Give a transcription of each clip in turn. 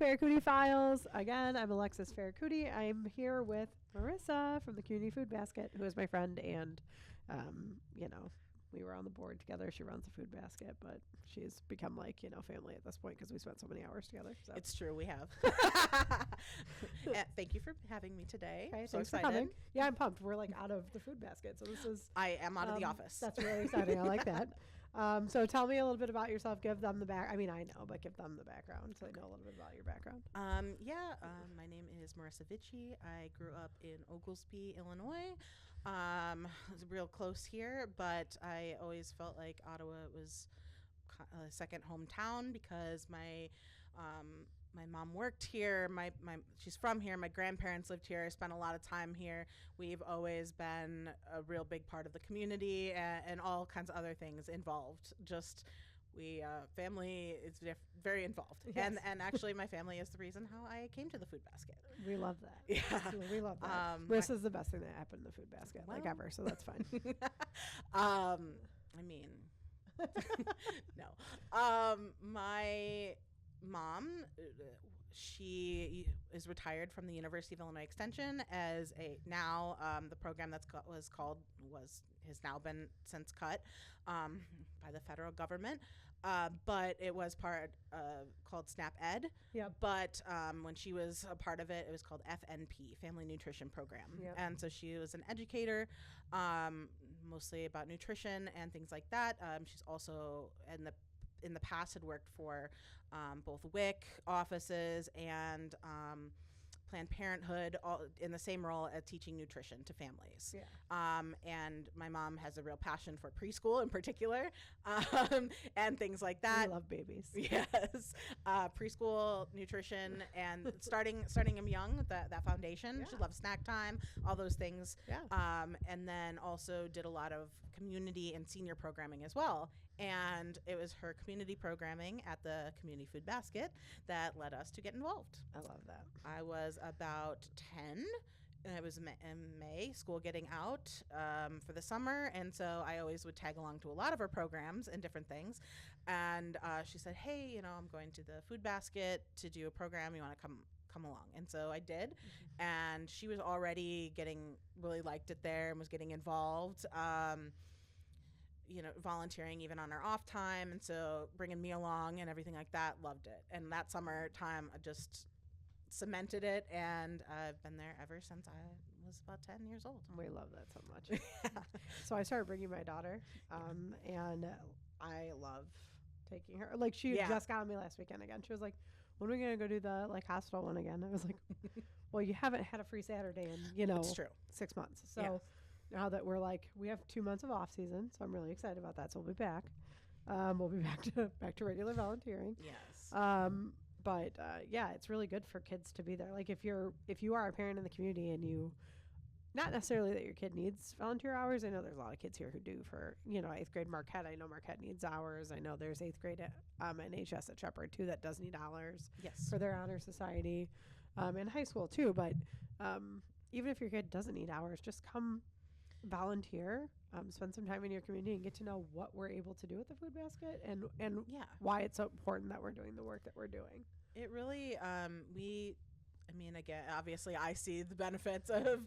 Farrakouti Files. Again, I'm Alexis Farrakouti. I'm here with Marissa from the Community Food Basket, who is my friend, and, we were on the board together. She runs the food basket, but she's become family at this point because we spent so many hours together. So. It's true, we have. Thank you for having me today. Okay, so thanks excited. for coming. Yeah, I'm pumped. We're out of the food basket, so this is. I am out of the office. That's really exciting. I like that. So tell me a little bit about yourself. Give them the back. I mean, I know, but give them the background so they know a little bit about your background. My name is Marissa Vici. I grew up in Oglesby, Illinois. I was real close here, but I always felt like Ottawa was a second hometown because my mom worked here. She's from here. My grandparents lived here. I spent a lot of time here. We've always been a real big part of the community and all kinds of other things involved. Family is very involved. Yes. And actually my family is the reason how I came to the food basket. We love that. Yeah. We love that. This is the best thing that happened in the food basket, ever. So that's fine. No. My mom, she is retired from the University of Illinois Extension as the program has now been since cut by the federal government, but it was part called SNAP Ed. Yeah. But when she was a part of it, it was called FNP, Family Nutrition Program. Yep. And so she was an educator, mostly about nutrition and things like that. She's also in the past had worked for both WIC offices and Planned Parenthood, all in the same role as teaching nutrition to families. Yeah. And my mom has a real passion for preschool in particular, and things like that. I love babies. Yes. Preschool nutrition and starting them young, that foundation. Yeah. She loves snack time, all those things. Yeah. And then also did a lot of community and senior programming as well. And it was her community programming at the Community Food Basket that led us to get involved. I love that. I was about 10. And it was in May, school getting out for the summer. And so I always would tag along to a lot of her programs and different things. And she said, hey, I'm going to the Food Basket to do a program. You want to come along? And so I did. Mm-hmm. And she was already really liked it there and was getting involved. Volunteering even on her off time. And so bringing me along and everything like that, loved it. And that summertime, I just cemented it, and I've been there ever since I was about 10 years old. We love that so much. Yeah. So I started bringing my daughter, and I love taking her. She just got on me last weekend again. She was like, when are we going to go do the hospital one again? I was like, well, you haven't had a free Saturday in, it's true. 6 months. So now that we're we have 2 months of off season, so I'm really excited about that. So we'll be back. We'll be back to regular volunteering. Yes. But it's really good for kids to be there. If you are a parent in the community and you, not necessarily that your kid needs volunteer hours. I know there's a lot of kids here who do for 8th grade Marquette. I know Marquette needs hours. I know there's 8th grade NHS at Shepherd too that does need hours. Yes. For their honor society, and high school too. But even if your kid doesn't need hours, just come volunteer, spend some time in your community and get to know what we're able to do with the food basket and why it's so important that we're doing the work that we're doing. It really, again, obviously I see the benefits of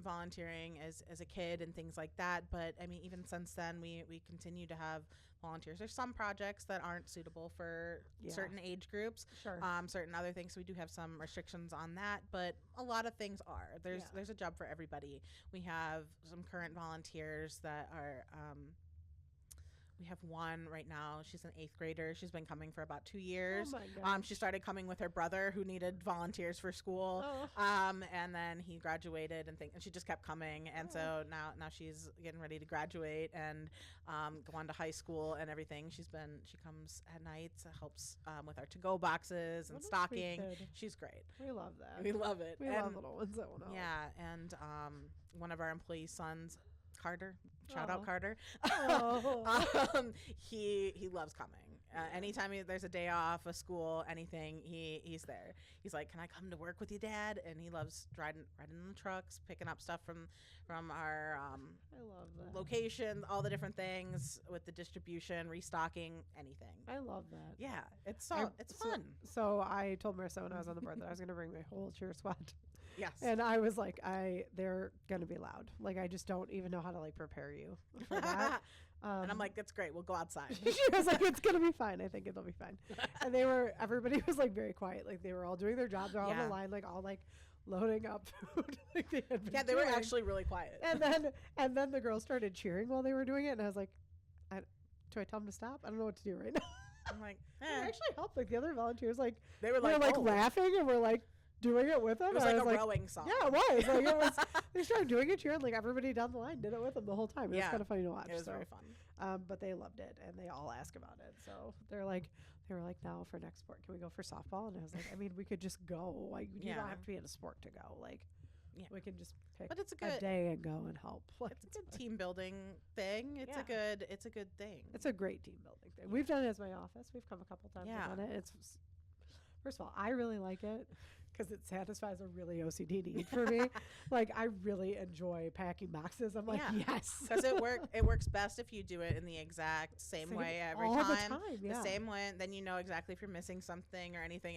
volunteering as a kid and things like that. But even since then, we continue to have volunteers. There's some projects that aren't suitable for certain age groups, sure. Certain other things. So we do have some restrictions on that, but a lot of things are. There's a job for everybody. We have some current volunteers that are, we have one right now. She's an 8th grader. She's been coming for about 2 years. Oh my gosh. She started coming with her brother who needed volunteers for school. Oh. And then he graduated and she just kept coming. And so now she's getting ready to graduate and go on to high school and everything. She comes at nights, helps with our to-go boxes and stocking. She's great. We love that. We love it. We love little ones that will help. Yeah. And one of our employee sons, Carter, shout out Carter. Oh. He loves coming, Anytime there's a day off, a school, anything, he's there. He's like, "Can I come to work with you, Dad?" And he loves riding in the trucks, picking up stuff from our I love that. location, all the different things with the distribution, restocking, anything. I love that. Yeah, it's So- fun. So I told Marissa when I was on the board that I was going to bring my whole cheer squad. Yes. And I was like, they're going to be loud. Like, I just don't even know how to like prepare you for that. And I'm like, that's great. We'll go outside. She was like, it's going to be fine. I think it'll be fine. And everybody was like very quiet. Like they were all doing their job. They're all on Yeah. the line, like all like loading up food. Like they had been Yeah, they were doing. actually really quiet. And then the girls started cheering while they were doing it. And I was like, do I tell them to stop? I don't know what to do right now. I'm like, It actually helped. Like the other volunteers, like they were were like, like oh. laughing and we're like doing it with them. It was And like I a rowing song. Yeah, it was. Like it was. They started doing it, cheering. Like everybody down the line did it with them the whole time. It was Yeah. kind of funny to watch. It was so. very fun. But they loved it and they all ask about it. So they were like, now for next sport, can we go for softball? And I was like, I mean, we could just go. Like you Yeah. don't have to be in a sport to go. Like Yeah. we can just pick But it's a a good day and go and help. Like, it's a good team building thing. It's a good thing. It's a great team building thing. We've done it as my office. We've come a couple times Yeah. and done it. It's first of all, I really like it because it satisfies a really OCD need for me. Like I really enjoy packing boxes. I'm like, Yeah. yes, Because it works best if you do it in the exact same way every all time. the time. Yeah. The same way, then you know exactly if you're missing something or anything.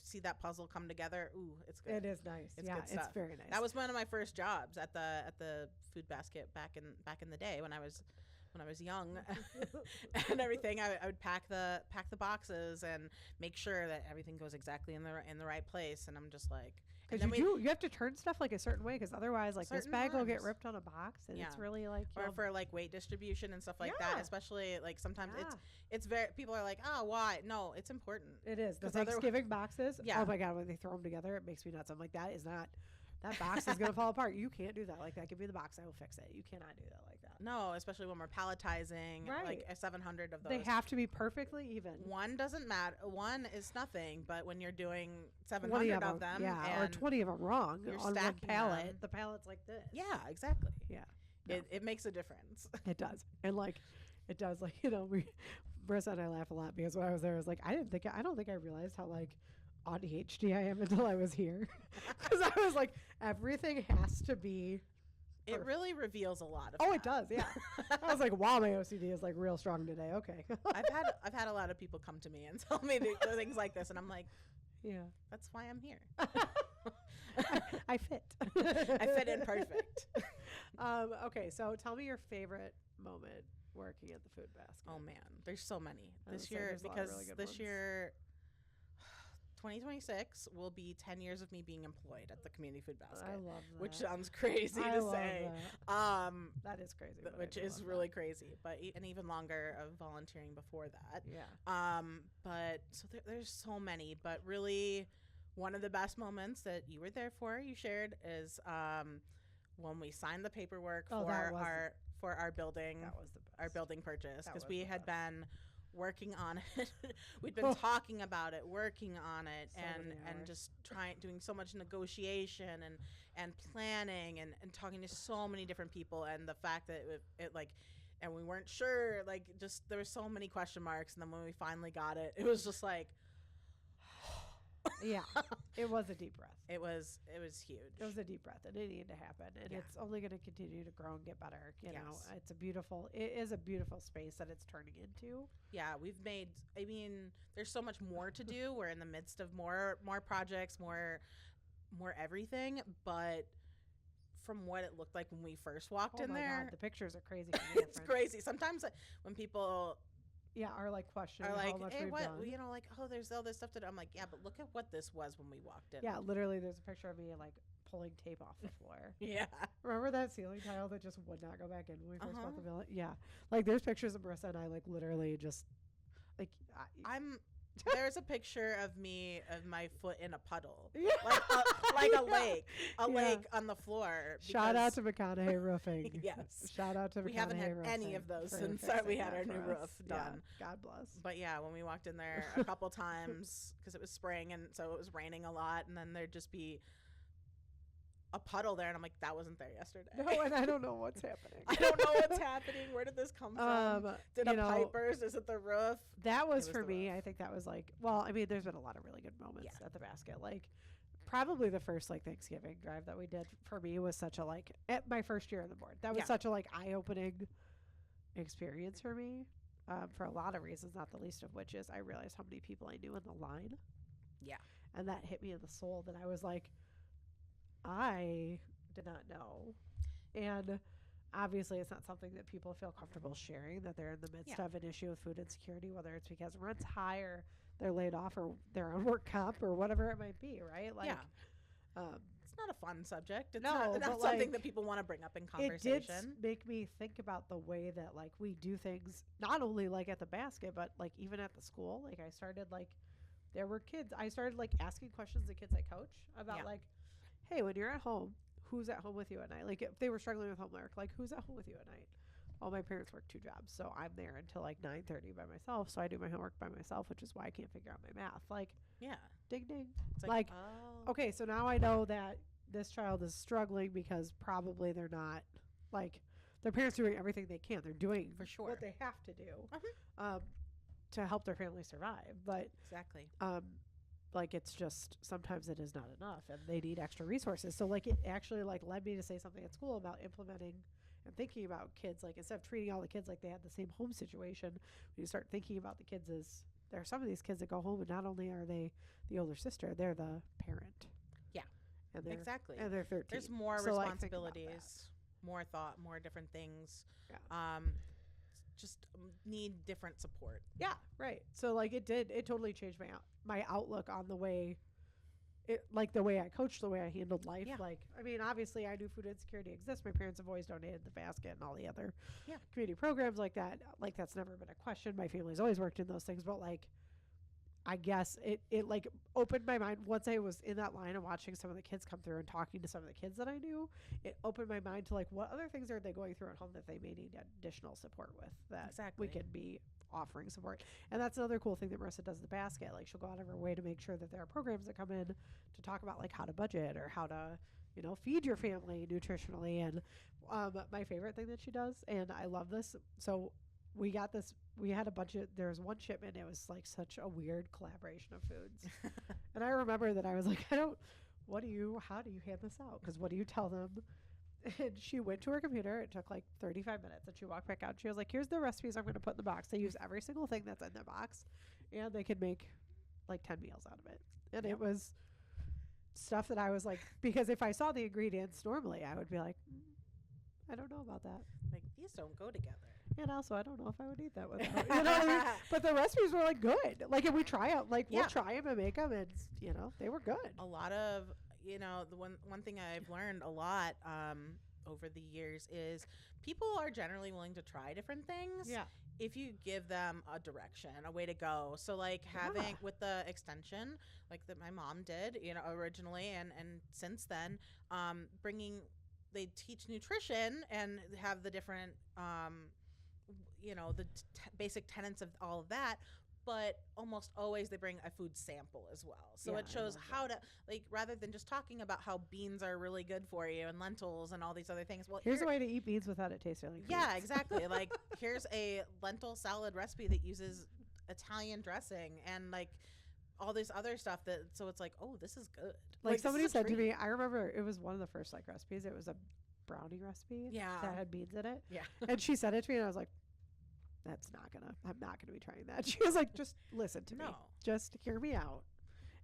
See that puzzle come together. Ooh, it's good. It is nice. It's yeah, good it's stuff. very nice. That was one of my first jobs at the food basket back in the day when I was young and everything. I would pack the boxes and make sure that everything goes exactly in the right place. And I'm just like, because you have to turn stuff like a certain way because otherwise like this Certain bag will get times. ripped on a box and it's Yeah. really like or for like weight distribution and stuff like that, Yeah. especially like sometimes Yeah. it's very, people are like, oh, why? No, it's important. it is the 'Cause other- Thanksgiving boxes. Yeah. Oh my god, when they throw them together, it makes me nuts. I'm like, that box is gonna fall apart. You can't do that. Like that could be the box. I will fix it. You cannot do that like that. No, especially when we're palletizing like Right. a 700 of those. They have to be perfectly even. One doesn't matter. One is nothing, but when you're doing 20 700 of them, yeah, or and 20 of them wrong you're on one stacking pallet. them. The pallet's like this. yeah, exactly. Yeah. No. It makes a difference. It does. And like it does, like, Marissa and I laugh a lot because when I was there I was like, I don't think I realized how like ADHD I am until I was here. Because I was like, everything has to be It really reveals a lot of Oh, that. it does, yeah. I was like, wow, my OCD is like real strong today. Okay. I've had a lot of people come to me and tell me things like this, and I'm like, yeah. that's why I'm here. I fit. I fit in perfect. Okay, so tell me your favorite moment working at the food basket. Oh man, there's so many I was this gonna say, year there's a lot of because really good this ones. year 2026 will be 10 years of me being employed at the community food basket. I love that. Which sounds crazy I to love say. that. That is crazy. but I Which do is love really that. crazy, but and even longer of volunteering before that. Yeah. But so there's so many, but really one of the best moments that you were there for, you shared, is when we signed the paperwork Oh, that was for our building, That was the best. our building purchase, That because was we the had best. been working on it. We'd been talking about it, working on it, So many and hours. just doing so much negotiation and planning and talking to so many different people, and the fact that it like, and we weren't sure, like, just there were so many question marks, and then when we finally got it, it was just like, Yeah. It was a deep breath. it was huge. It was a deep breath, and it needed to happen, and Yeah. it's only going to continue to grow and get better. You know, Yes. it is a beautiful space that it's turning into. Yeah, I mean, there's so much more to do. We're in the midst of more projects, more everything, but from what it looked like when we first walked Oh in my there, God, the pictures are crazy. it's crazy. Sometimes when people Yeah, are like questioning are how like, much hey, we've what, done. you know, like, oh, there's all this stuff to do. I'm like, yeah, but look at what this was when we walked in. Yeah, literally, there's a picture of me like pulling tape off the floor. Yeah. Remember that ceiling tile that just would not go back in when we first Uh-huh. bought the building? Yeah, like there's pictures of Marissa and I like literally just like There's a picture of my foot in a puddle, Yeah. like a lake, Yeah. lake on the floor. Shout out because- to McConaughey Roofing. Yes. Shout out to McConaughey We haven't had any Roofing of those for since fixing we had that our new for us. roof Yeah, done. God bless. But yeah, when we walked in there a couple times, because it was spring and so it was raining a lot, and then there'd just be a puddle there, and I'm like, that wasn't there yesterday. No, and I don't know what's happening. I don't know what's happening. Where did this come from? Did a pipe burst? Is it the roof? That was for me. I think that was like, well, I mean, there's been a lot of really good moments at the basket. Like, probably the first like Thanksgiving drive that we did for me was such a like at my first year on the board. That was such a like eye-opening experience for me, for a lot of reasons, not the least of which is I realized how many people I knew in the line. Yeah, and that hit me in the soul. That I was like, I did not know, and obviously it's not something that people feel comfortable sharing, that they're in the midst of an issue with food insecurity, whether it's because rent's high or they're laid off or they're on work comp or whatever it might be, right? Like, it's not a fun subject. It's no, not but something like, that people want to bring up in conversation. It did make me think about the way that like we do things, not only like at the basket, but like even at the school. Like I started like, there were kids. I started like asking questions to kids I coach about like, hey, when you're at home, who's at home with you at night? Like if they were struggling with homework, like who's at home with you at night? Well, my parents work 2 jobs, so I'm there until like 9:30 by myself. So I do my homework by myself, which is why I can't figure out my math. Like, ding ding. It's like okay, so now I know that this child is struggling because probably they're not like their parents are doing everything they can. They're doing for sure what they have to do to help their family survive. But like it's just sometimes it is not enough, and they need extra resources. So like it actually like led me to say something at school about implementing and thinking about kids, like instead of treating all the kids like they had the same home situation, when you start thinking about the kids as there are some of these kids that go home and not only are they the older sister, they're the parent. Yeah, and they're, exactly. And they're 13. There's more responsibilities, more thought, more different things. Yeah. Just need different support. Yeah, right. So like it totally changed my outlook on the way. Like the way I coached, the way I handled life. Yeah. Like, I mean, obviously I knew food insecurity exists. My parents have always donated the basket and all the other community programs like that. Like, that's never been a question. My family's always worked in those things. But, like, I guess it like, opened my mind. Once I was in that line and watching some of the kids come through and talking to some of the kids that I knew, it opened my mind to, like, what other things are they going through at home that they may need additional support with that we could be offering support. And that's another cool thing that Marissa does in the basket. Like she'll go out of her way to make sure that there are programs that come in to talk about like how to budget or how to, you know, feed your family nutritionally. And my favorite thing that she does, and I love this, so we had a bunch of, there was one shipment, it was like such a weird collaboration of foods. And I remember that I was like, how do you hand this out? Because what do you tell them? And she went to her computer. It took like 35 minutes. And she walked back out. And she was like, here's the recipes I'm going to put in the box. They use every single thing that's in the box. And they could make like 10 meals out of it. And it was stuff that I was like, because if I saw the ingredients normally, I would be like, I don't know about that. Like, these don't go together. And also, I don't know if I would eat that without, you know what I mean? But the recipes were like good. Like, if we try out, like, we'll try them and make them. And, you know, they were good. A lot of, you know, the one thing I've learned a lot over the years is people are generally willing to try different things. Yeah. If you give them a direction, a way to go. So like having with the extension, like that my mom did, you know, originally and since then, they teach nutrition and have the different, you know, the basic tenets of all of that. But almost always they bring a food sample as well. So it shows how to, like, rather than just talking about how beans are really good for you and lentils and all these other things. Well, here's a way to eat beans without it tasting like beans. Yeah, exactly. Like, here's a lentil salad recipe that uses Italian dressing and, like, all this other stuff that, so it's like, oh, this is good. Like somebody said to me, I remember it was one of the first, like, recipes. It was a brownie recipe that had beans in it. Yeah. And she said it to me and I was like, I'm not gonna be trying that. She was like, just listen to me. Just hear me out.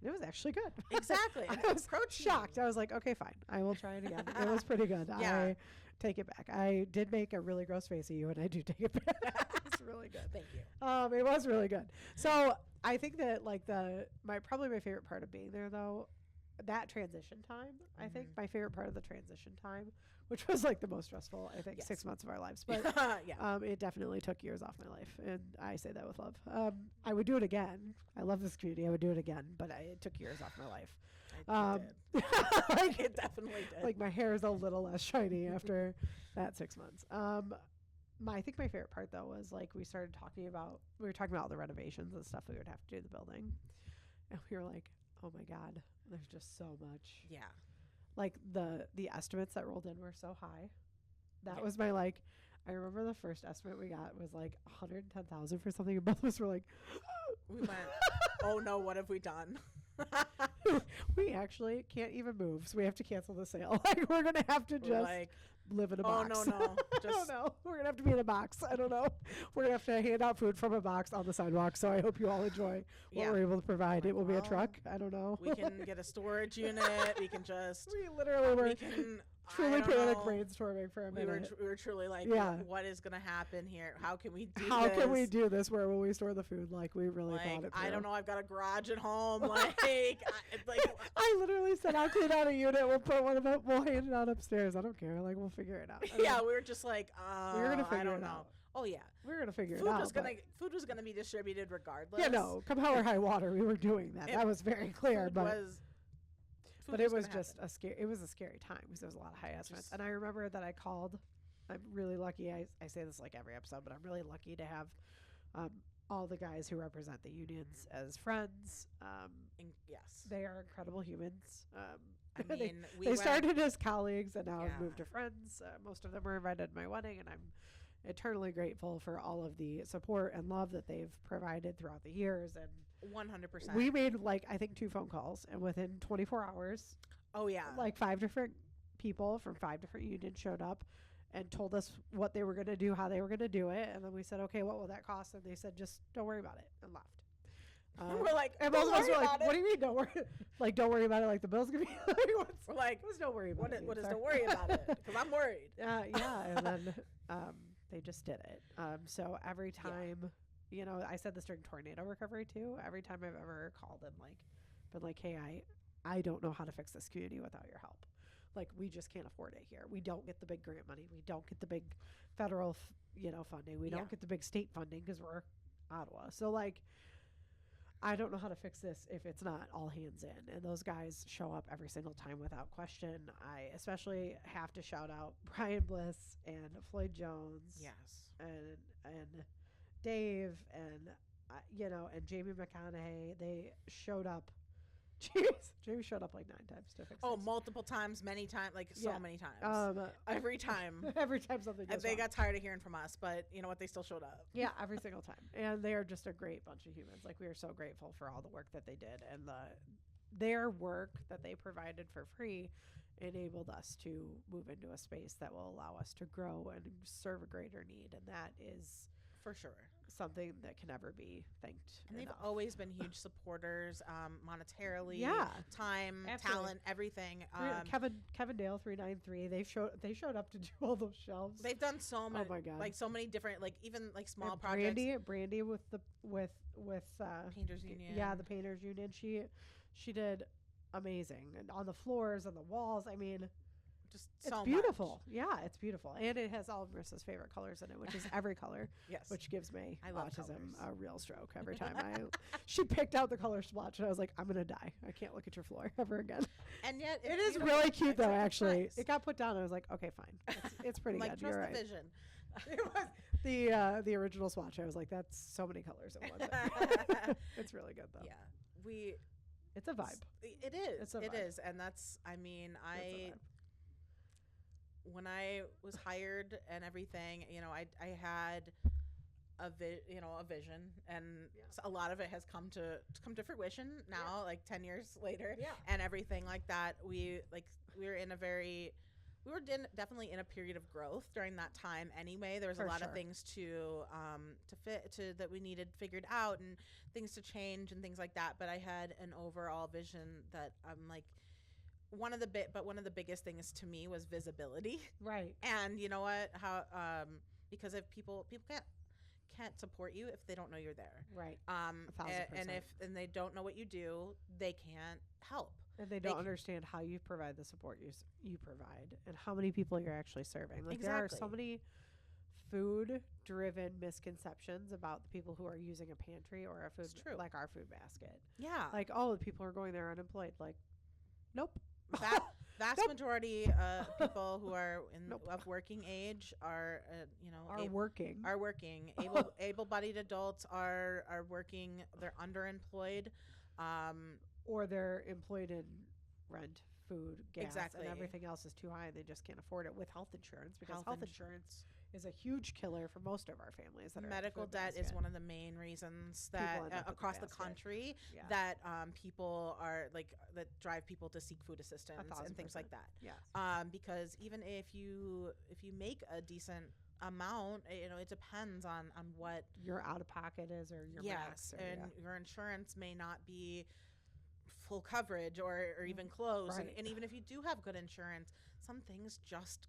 And it was actually good. Exactly. I was shocked. I was like, okay, fine. I will try it again. It was pretty good. I take it back. I did make a really gross face at you, and I do take it back. It's really good. Thank you. It was really good. So I think that like probably my favorite part of being there though, that transition time, I think my favorite part of the transition time, which was like the most stressful, I think, 6 months of our lives. But it definitely took years off my life. And I say that with love. I would do it again. I love this community. I would do it again. But it took years off my life. Like, it definitely did. Like my hair is a little less shiny after that 6 months. I think my favorite part, though, was like we were talking about all the renovations and stuff we would have to do in the building. And we were like, oh, my God, there's just so much. Yeah. like the estimates that rolled in were so high. That Yeah. was my like. I remember the first estimate we got was like 110,000 for something, and both of us were like, We went, oh no, what have we done? we actually can't even move, so we have to cancel the sale. Like we're gonna have to We're just like, live in a oh box. no, no, I don't just know. We're gonna have to be in a box. I don't know. We're gonna have to hand out food from a box on the sidewalk. So I hope you all enjoy what yeah. we're able to provide. Like, It will be a well, truck. I don't know. We can get a storage unit. We can just. We literally were We can. truly I don't panic know. brainstorming for a We were minute. we were truly like, Yeah. what is gonna happen here? How can we do How this? can we do this? Where will we store the food? Like we really thought Like, it through. I don't know. I've got a garage at home. Like, I literally said I'll clean out a unit. We'll put one of it. We'll hand it out upstairs. I don't care. Like we'll figure it out. I yeah, mean, we were just like, we're gonna I figure don't it know. out. Oh yeah, We're gonna figure food it out. was but- gonna food was gonna be distributed regardless. Yeah, no. Come hell or high water, we were doing that. It- That was very clear. Food But was. Food But it was gonna just happen. a scary. It was a scary time because there was a lot of high estimates. Just- And I remember that I called. I'm really lucky. I say this like every episode, but I'm really lucky to have all the guys who represent the unions as friends. Yes. They are incredible humans. I they, mean, we they went, started as colleagues and now have Yeah. moved to friends. Most of them were invited to my wedding, and I'm eternally grateful for all of the support and love that they've provided throughout the years. And 100%. we made like I think 2 phone calls, and within 24 hours, Oh yeah. like 5 different people from 5 different unions showed up and told us what they were going to do, how they were going to do it, and then we said, okay, what will that cost? And they said, just don't worry about it, and left. We're like, and don't both of us worry were like, about it. what do you mean don't worry? Like, don't worry about it. Like the bill's gonna be like, We're like, what's don't worry about what it? is mean? don't worry about it? Because I'm worried. Yeah, and then they just did it. So every time, you know, I said this during tornado recovery too. Every time I've ever called and like been like, hey, I don't know how to fix this community without your help. Like we just can't afford it here. We don't get the big grant money. We don't get the big federal, funding. We Yeah. don't get the big state funding because we're Ottawa. So like, I don't know how to fix this if it's not all hands in. And those guys show up every single time without question. I especially have to shout out Brian Bliss and Floyd Jones. Yes. And Dave and and Jamie McConaughey. They showed up. Jeez, Jamie showed up like 9 times to fix Oh, this. multiple times, many times, like so Yeah. many times. Every time. every time something goes They wrong. got tired of hearing from us, but you know what? They still showed up. Yeah, every single time. And they are just a great bunch of humans. Like, we are so grateful for all the work that they did. And their work that they provided for free enabled us to move into a space that will allow us to grow and serve a greater need. And that is For sure. something that can never be thanked And they've enough. always been huge supporters, monetarily, Yeah. time, Absolutely. talent, everything. Kevin Dale 393. They showed up to do all those shelves. They've done so many, my God. like so many different, like even like small And projects. Brandy with Painters Union. Yeah, the Painters Union. She did amazing, and on the floors and the walls. I mean, Just it's so beautiful. Yeah, it's beautiful, and it has all of Marissa's favorite colors in it, which is every color, much. Yes. which gives me I love autism colors. a real stroke every time. She picked out the color swatch, and I was like, I'm gonna die. I can't look at your floor ever again. And yet It it's is beautiful. really cute, though. Except it's Actually, nice. it got put down. And I was like, okay, fine. It's pretty like good. trust You're the right. vision. It was the original swatch. I was like, that's so many colors in one. It's really good though. Yeah, It's a vibe. It is. It's a It vibe. is, and that's. I mean, It's a vibe. when I was hired and everything, I had a vision, and a lot of it has come to fruition now, like 10 years later, Yeah. and everything like that. We were definitely in a period of growth during that time. Anyway, there was For a lot sure. of things to that we needed figured out, and things to change and things like that. But I had an overall vision that I'm like. One of the biggest things to me was visibility. Right. And you know what? How because if people can't support you if they don't know you're there. Right. 1,000%. And if they don't know what you do, they can't help. And they don't understand how you provide the support you provide and how many people you're actually serving. Like there are so Exactly. many food-driven misconceptions about the people who are using a pantry or a food It's true. like our food basket. Yeah. Like, oh, the people are going there unemployed. Like, nope. Vast Nope. majority of people who are Nope. of working age are Are working. are working. Able-bodied adults are working. They're underemployed. Or they're employed in rent food, gas, Exactly. and everything else is too high, and they just can't afford it with health insurance, because Health health ins- insurance is a huge killer for most of our families that are Medical debt is one of the main reasons that People end up with the across the basket. country Yeah. that people are like that drive people to seek food assistance and things 1,000%. like that. Yes. Because even if you make a decent amount, it depends on what Your out of pocket is, or your max, or, and your insurance may not be full coverage or even close, Right. and even if you do have good insurance, some things just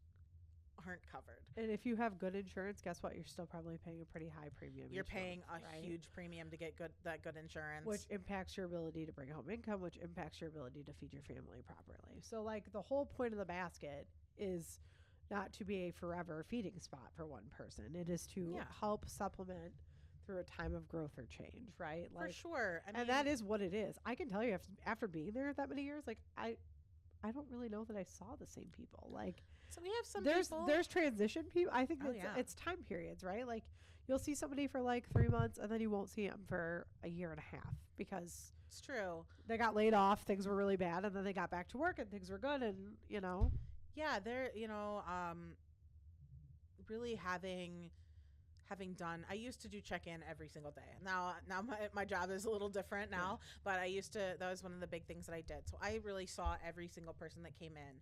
aren't covered. And if you have good insurance, guess what? You're still probably paying a pretty high premium. You're each paying month, a right? huge premium to get that good insurance, Which impacts your ability to bring home income, which impacts your ability to feed your family properly. So, like, the whole point of the basket is not to be a forever feeding spot for one person. It is to Yeah. help supplement through a time of growth or change, right? for sure. I mean, And that is what it is. I can tell you, after being there that many years, like, I don't really know that I saw the same people. Like, so we have some there's people. there's transition people. I think Oh, it's yeah. it's time periods, right? Like, you'll see somebody for like 3 months, and then you won't see them for a year and a half, because It's true. they got laid off, things were really bad, and then they got back to work and things were good, and Yeah, they're really having done. I used to do check-in every single day. Now my job is a little different now, but I used to. That was one of the big things that I did. So I really saw every single person that came in.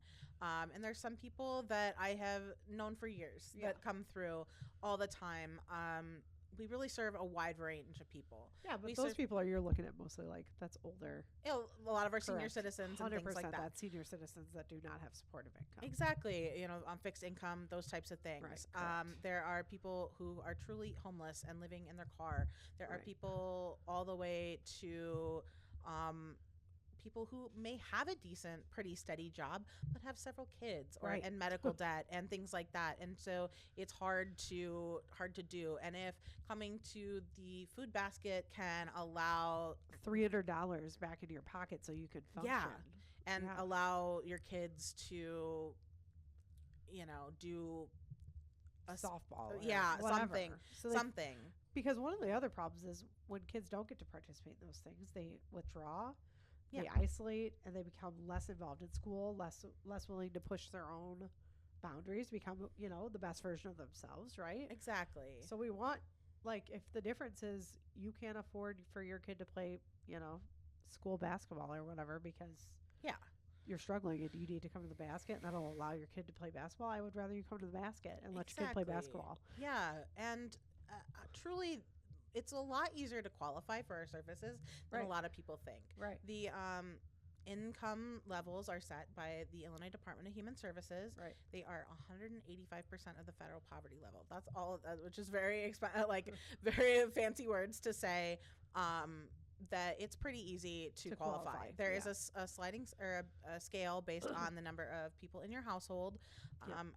And there's some people that I have known for years that come through all the time. We really serve a wide range of people. yeah, but We those serve- people you're looking at mostly like that's older. A lot of our senior Correct. citizens and 100% things like that. that's senior citizens that do not have supportive income. Exactly, on fixed income, those types of things. Right, correct. There are people who are truly homeless and living in their car. There are Right. people all the way to people who may have a decent, pretty steady job, but have several kids Right. and medical debt and things like that. And so it's hard to do. And if coming to the food basket can allow $300 back in your pocket so you could function. and Yeah. allow your kids to do a Softball, or yeah, whatever. something. So they something Because one of the other problems is when kids don't get to participate in those things, they withdraw, they Yeah. isolate, and they become less involved in school, less willing to push their own boundaries, become the best version of themselves, right? exactly. So we want, like, if the difference is you can't afford for your kid to play, school basketball or whatever because Yeah. you're struggling and you need to come to the basket, and that'll allow your kid to play basketball, I would rather you come to the basket and let your kid play Exactly. basketball. Yeah, and truly, it's a lot easier to qualify for our services than Right. a lot of people think. Right. The income levels are set by the Illinois Department of Human Services. Right. They are 185% of the federal poverty level. That's all, which is very very fancy words to say. That it's pretty easy to qualify. There is a sliding or a scale based on the number of people in your household.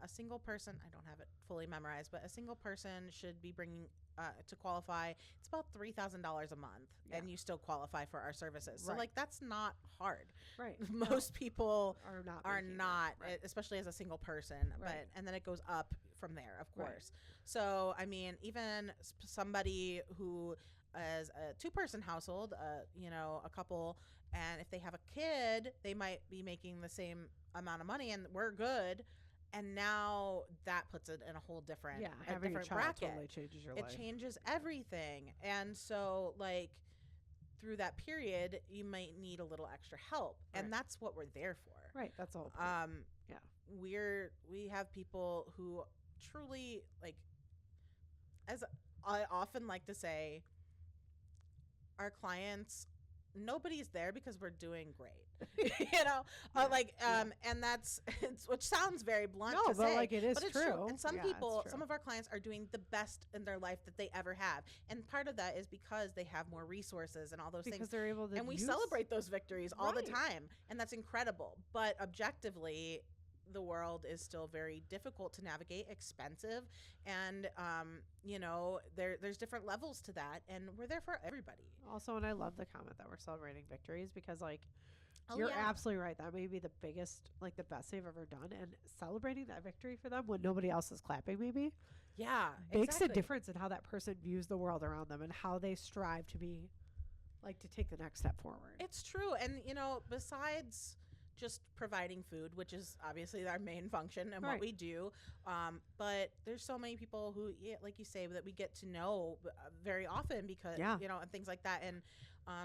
A single person, I don't have it fully memorized, but a single person should be bringing to qualify. It's about $3,000 a month, and you still qualify for our services. So, Right. that's not hard. Right. Most people are not are making not, that. Right. especially as a single person. Right. And then it goes up from there, of Right. course. So, I mean, even somebody who as a two-person household, a couple, and if they have a kid, they might be making the same amount of money, and we're good. And now that puts it in a whole different, having a different child bracket. totally changes your It life. changes everything, and so through that period, you might need a little extra help, and Right. that's what we're there for. Right. That's all. Yeah. We have people who truly as I often like to say, our clients, nobody's there because we're doing great. And that's which sounds very blunt No, to but say, it is but it's true. And some Yeah, it's people, true. some of our clients are doing the best in their life that they ever have, and part of that is because they have more resources and all those because things. they're able to. And we use- celebrate those victories all the Right. time, and that's incredible. But objectively, the world is still very difficult to navigate, expensive, and there's different levels to that, and we're there for everybody. Also, and I love the comment that we're celebrating victories because, Oh, you're yeah. absolutely right. That may be the biggest, the best they've ever done, and celebrating that victory for them when nobody else is clapping, maybe Yeah, makes exactly. a difference in how that person views the world around them and how they strive to be, to take the next step forward. It's true, and besides just providing food, which is obviously our main function and Right. what we do. But there's so many people who, yeah, like you say, that we get to know very often because, Yeah. and things like that. And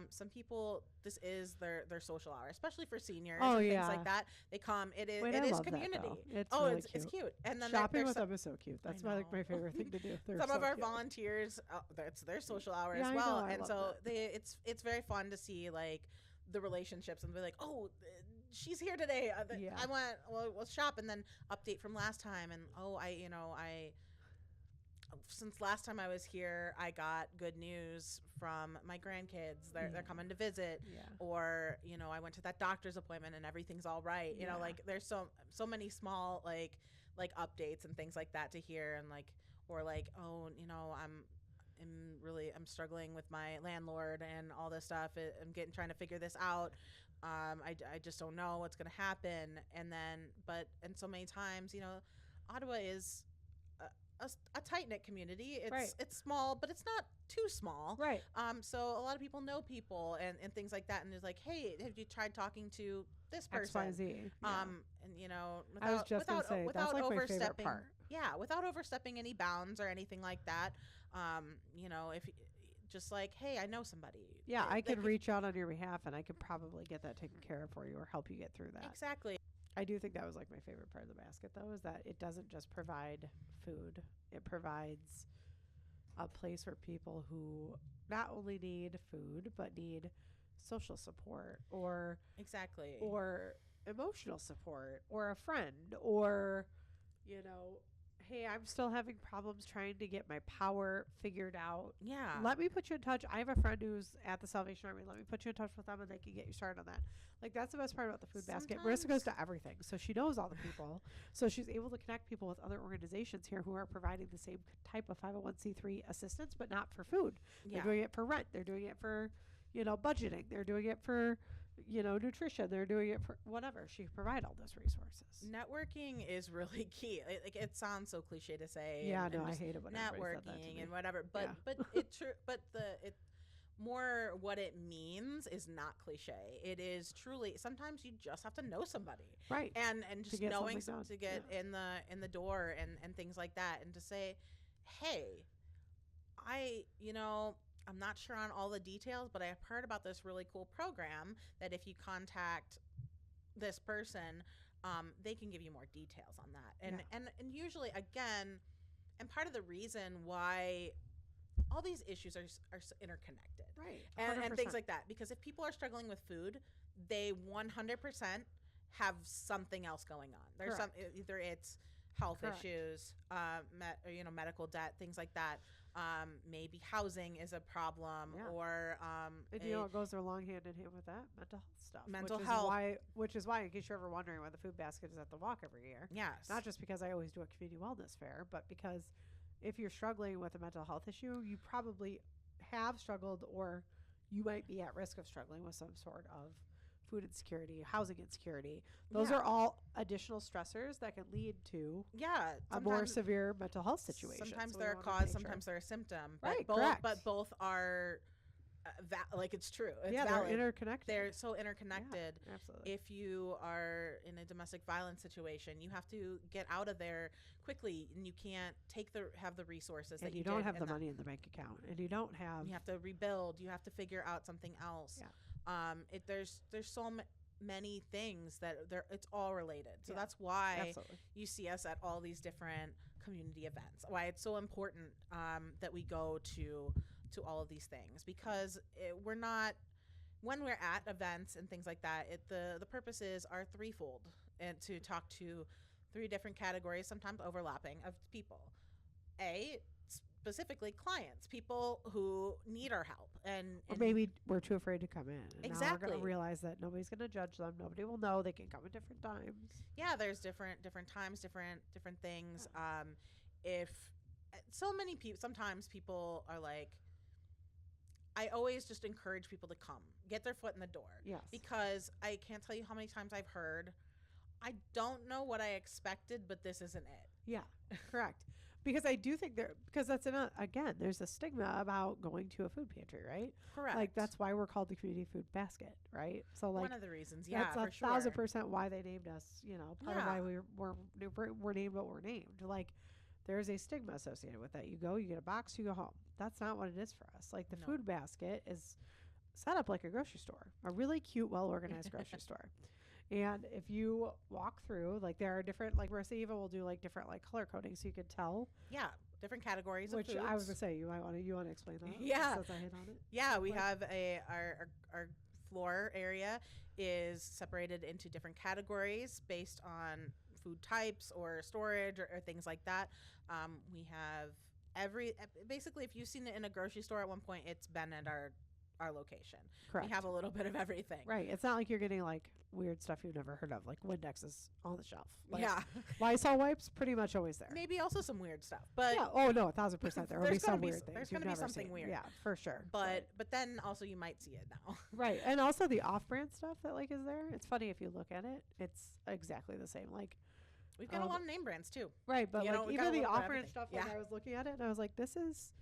some people, this is their social hour, especially for seniors Oh, and things yeah. like that. They come. It is Wait, it I is love that, community. though. It's Oh, really it's cute. And then Shopping there's with them is so cute. That's my know. favorite thing to do. They're some so of our cute. volunteers, that's their social hour Yeah, as I well. know, I And love so that. it's very fun to see like the relationships and be like, oh, she's here today. Yeah. I want, well, we'll shop, and then update from last time. And since last time I was here, I got good news from my grandkids. They're coming to visit, Yeah. or I went to that doctor's appointment and everything's all right. Yeah. Like there's so many small like updates and things like that to hear, and like, or like, oh, I'm struggling with my landlord and all this stuff. I'm trying to figure this out. I just don't know what's going to happen. And so many times, Ottawa is a tight-knit community. It's small, but it's not too small. Right. So a lot of people know people and things like that. And it's like, hey, have you tried talking to this person? XYZ. Yeah. And I was just gonna say, that's like my favorite part. Yeah, without overstepping any bounds or anything like that. If just like, hey, I know somebody. Yeah, I could reach out on your behalf, and I could probably get that taken care of for you or help you get through that. Exactly. I do think that was like my favorite part of the basket, though, is that it doesn't just provide food. It provides a place for people who not only need food, but need social support or emotional support or a friend or, hey, I'm still having problems trying to get my power figured out. Yeah. Let me put you in touch. I have a friend who's at the Salvation Army. Let me put you in touch with them and they can get you started on that. Like, that's the best part about the food basket. Marissa goes to everything. So she knows all the people. So she's able to connect people with other organizations here who are providing the same type of 501c3 assistance, but not for food. Yeah. They're doing it for rent. They're doing it for, budgeting. They're doing it for, nutrition. They're doing it for whatever. She can provide all those resources. Networking is really key. Like it sounds so cliche to say. Yeah, and I hate it when everybody said that to networking me. and whatever. But more what it means is not cliche. It is truly, sometimes you just have to know somebody. Right. And just knowing to get in the door and things like that, and to say, hey, I'm not sure on all the details, but I've heard about this really cool program that if you contact this person, they can give you more details on that. And usually, again, and part of the reason why all these issues are interconnected. Right. And things like that. Because if people are struggling with food, they 100% have something else going on. There's either it's health issues, medical debt, things like that. Maybe housing is a problem, or it goes along hand in hand with that mental health stuff. Mental health, which is why, in case you're ever wondering why the food basket is at the walk every year. Yes, not just because I always do a community wellness fair, but because if you're struggling with a mental health issue, you probably have struggled, or you might be at risk of struggling with some sort of food insecurity, housing insecurity. Those are all additional stressors that can lead to a more severe mental health situation. Sometimes they're a cause, sometimes they're a symptom. Right, but both are it's true. It's valid. They're interconnected. They're so interconnected. Yeah, absolutely. If you are in a domestic violence situation, you have to get out of there quickly, and you can't have the resources and that you don't have the money in the bank account, and you don't have. You have to rebuild. You have to figure out something else. Yeah. There's so many things that it's all related. So that's why you see us at all these different community events. Why it's so important that we go to all of these things, because we're not, when we're at events and things like that, the purposes are threefold, and to talk to three different categories, sometimes overlapping, of people. Specifically clients, people who need our help, and or maybe we're too afraid to come in. And exactly. Now we're going to realize that nobody's going to judge them. Nobody will know. They can come at different times. Yeah, there's different times, different things. If so many people, sometimes people are like, I always just encourage people to come, get their foot in the door. Yes. Because I can't tell you how many times I've heard, I don't know what I expected, but this isn't it. Yeah, correct. Because I do think because that's again, there's a stigma about going to a food pantry, right? Correct. Like that's why we're called the community food basket, right? So like one of the reasons. Yeah, that's for sure. 1,000% why they named us. You know, part of Yeah. why we're named what we're named. Like there's a stigma associated with that. You go, you get a box, you go home. That's not what it is for us. Like the No. food basket is set up like a grocery store, a really cute, well organized grocery store. And if you walk through, like there are different, like Marissa even will do like different like color coding, so you can tell. Yeah, different categories of Which foods. I was gonna say, you want to explain that? Yeah. Since I hit on it. Yeah, we What? have our floor area is separated into different categories based on food types or storage or things like that. We have basically, if you've seen it in a grocery store at one point, it's been at our location. Correct. We have a little bit of everything. Right. It's not like you're getting like weird stuff you've never heard of, like Windexes on the shelf. Like, Yeah. Lysol wipes, pretty much always there. Maybe also some weird stuff, but Yeah. Oh no, 1,000%. There will be There's some gonna be weird s- things. there's you've gonna be never something seen. weird. Yeah, for sure. but then also you might see it now. Right, and also the off-brand stuff that like is there. It's funny if you look at it, it's exactly the same. Like We've got a lot of name brands too. right, but You know, like we've got even a the little bit of off-brand everything. stuff. Like Yeah. I was looking at it and I was like, this is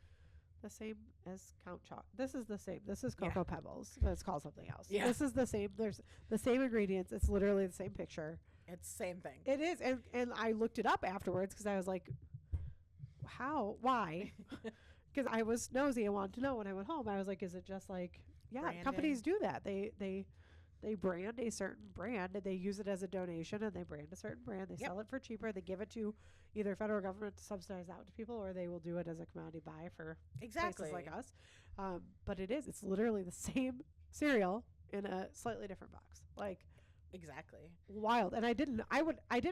the same as Count Choc. This is the same. This is Yeah. Cocoa Pebbles, but it's called something else. Yeah. This is the same. There's the same ingredients. It's literally the same picture. It's same thing. It is, and I looked it up afterwards because I was like, how, why? Because I was nosy and wanted to know when I went home. I was like, is it just like, yeah, Branding. companies do that. They brand a certain brand and they use it as a donation and they brand a certain brand. They Yep. sell it for cheaper. They give it to either federal government to subsidize out to people or they will do it as a commodity buy for Exactly. places like us. But it's literally the same cereal in a slightly different box. Like, Exactly. wild. And I didn't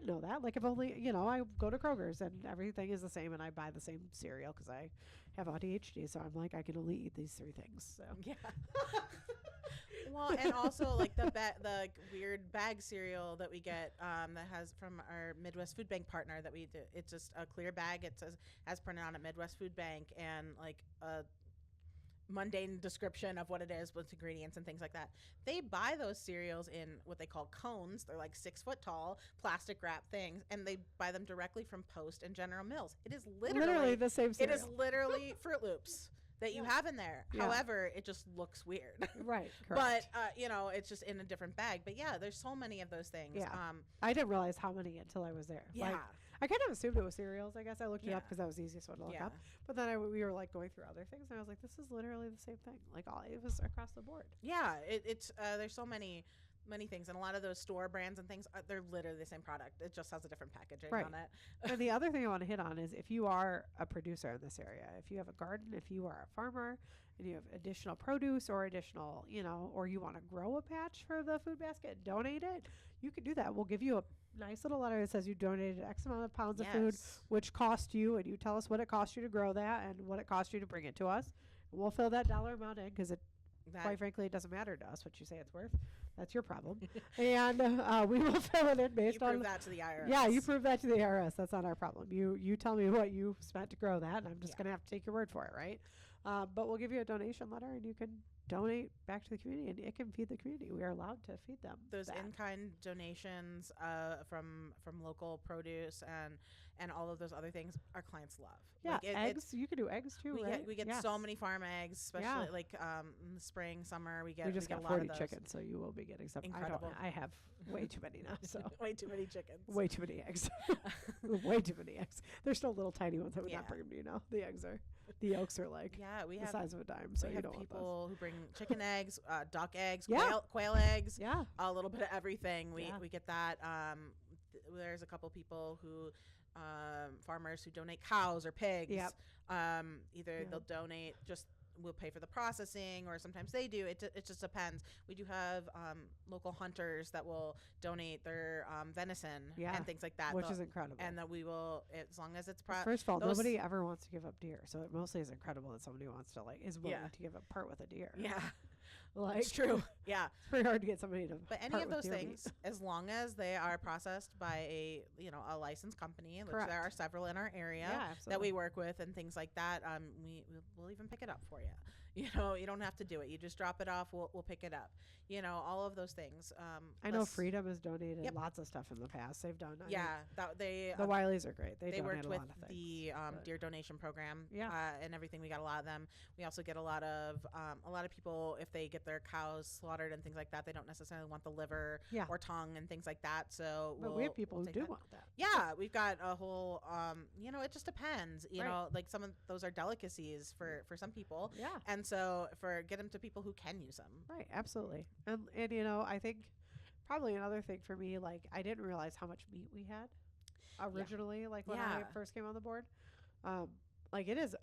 know that. Like, if only, I go to Kroger's and everything is the same and I buy the same cereal because I have ADHD, so I'm like, I can only eat these 3 things. So Yeah. Well, and also like the weird bag cereal that we get that has from our Midwest Food Bank partner that we do. It's just a clear bag. It says as printed on a Midwest Food Bank and like a mundane description of what it is with ingredients and things like that. They buy those cereals in what they call cones. They're like 6 foot tall plastic wrap things, and they buy them directly from Post and General Mills. It is literally the same it cereal. is literally Fruit Loops that you Yeah. have in there. Yeah. However, it just looks weird. Right. But Correct. it's just in a different bag. But yeah, there's so many of those things. Yeah. I didn't realize how many until I was there. Yeah. Like, I kind of assumed it was cereals. I guess I looked it up Yeah. because that was the easiest one to look Yeah. up. But then we were like going through other things, and I was like, "This is literally the same thing. Like, it was across the board." Yeah, it's there's so many things, and a lot of those store brands and things they're literally the same product. It just has a different packaging Right. on it. And the other thing I want to hit on is if you are a producer in this area, if you have a garden, if you are a farmer, and you have additional produce or additional, or you want to grow a patch for the food basket and donate it, you can do that. We'll give you a nice little letter that says you donated X amount of pounds of food, Yes. which cost you, and you tell us what it cost you to grow that and what it cost you to bring it to us. And we'll fill that dollar amount in because quite frankly, it doesn't matter to us what you say it's worth. That's your problem. And we will fill it in you based on prove that to the IRS. yeah, you prove that to the IRS. That's not our problem. You tell me what you spent to grow that, and I'm just Yeah. going to have to take your word for it, right? But we'll give you a donation letter, and you can donate back to the community, and it can feed the community. We are allowed to feed them. Those that. in-kind donations from local produce and all of those other things our clients love. Yeah, Like eggs. You can do eggs too, we right? get Yes. so many farm eggs, especially Yeah. like in the spring, summer. We We just get got a lot 40 of those. chickens, so you will be getting some. Incredible. I have way too many now, so Way too many chickens. way too many eggs. Way too many eggs. There's still little tiny ones. I would not Yeah. bring them to you now. The yolks are like Yeah, we the have size of a dime, so we you have don't want those. people who bring chicken eggs, duck eggs, Yeah. quail eggs, Yeah. a little bit of everything. Yeah. We get that. There's a couple people who farmers who donate cows or pigs. Yep. Either Yep. they'll donate just we'll pay for the processing, or sometimes they do. It just depends. We do have local hunters that will donate their venison Yeah. and things like that. Which is incredible. and that we will, as long as it's First of all, those- nobody ever wants to give up deer, so it mostly is incredible that somebody wants to is willing Yeah. to give up part with a deer. yeah. Like, It's true. Yeah. it's pretty hard to get somebody to. But any part of with those deer things, meat. as long as they are processed by a licensed company, which Correct. there are several in our area Yeah, that absolutely. we work with and things like that, we'll even pick it up for you. You know, you don't have to do it. You just drop it off. We'll pick it up. You know, all of those things. I know less- Freedom has donated Yep. lots of stuff in the past. They've done. I mean, Yeah, that they the Wileys are great. They they donate worked a with lot of things. the but- deer donation program, Yeah. and everything. We got a lot of them. We also get a lot of people, if they get their cows slaughtered and things like that, they don't necessarily want the liver Yeah. or tongue and things like that. So But we have people we'll who take do that. want that. Yeah, we've got a whole, it just depends. You Right. know, like some of those are delicacies for some people, Yeah. and so get them to people who can use them. Right. Absolutely. And I think probably another thing for me, like I didn't realize how much meat we had originally, like when I Yeah. first came on the board. Like it is,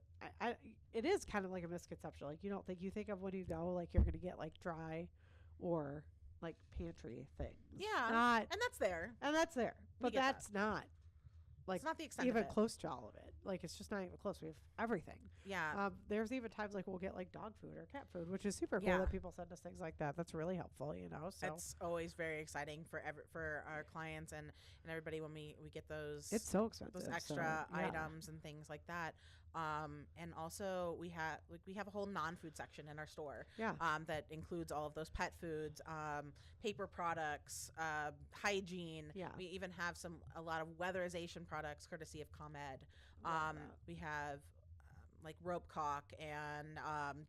it is kind of like a misconception. Like you think of when you go, like you're gonna get like dry, or like pantry things. Yeah, Not, and that's there. and that's there, but get that. that's not like It's not the extent even of it. close to all of it. Like it's just not even close. We have everything. Yeah, There's even times like we'll get like dog food or cat food, which is super cool Yeah. that people send us things like that. That's really helpful, So it's always very exciting for our clients and everybody when we get those. it's so expensive. Those so, extra yeah. items and things like that. And also we have a whole non-food section in our store. Yeah. That includes all of those pet foods, paper products, hygiene. Yeah. We even have a lot of weatherization products courtesy of ComEd. Love that. We have like rope caulk and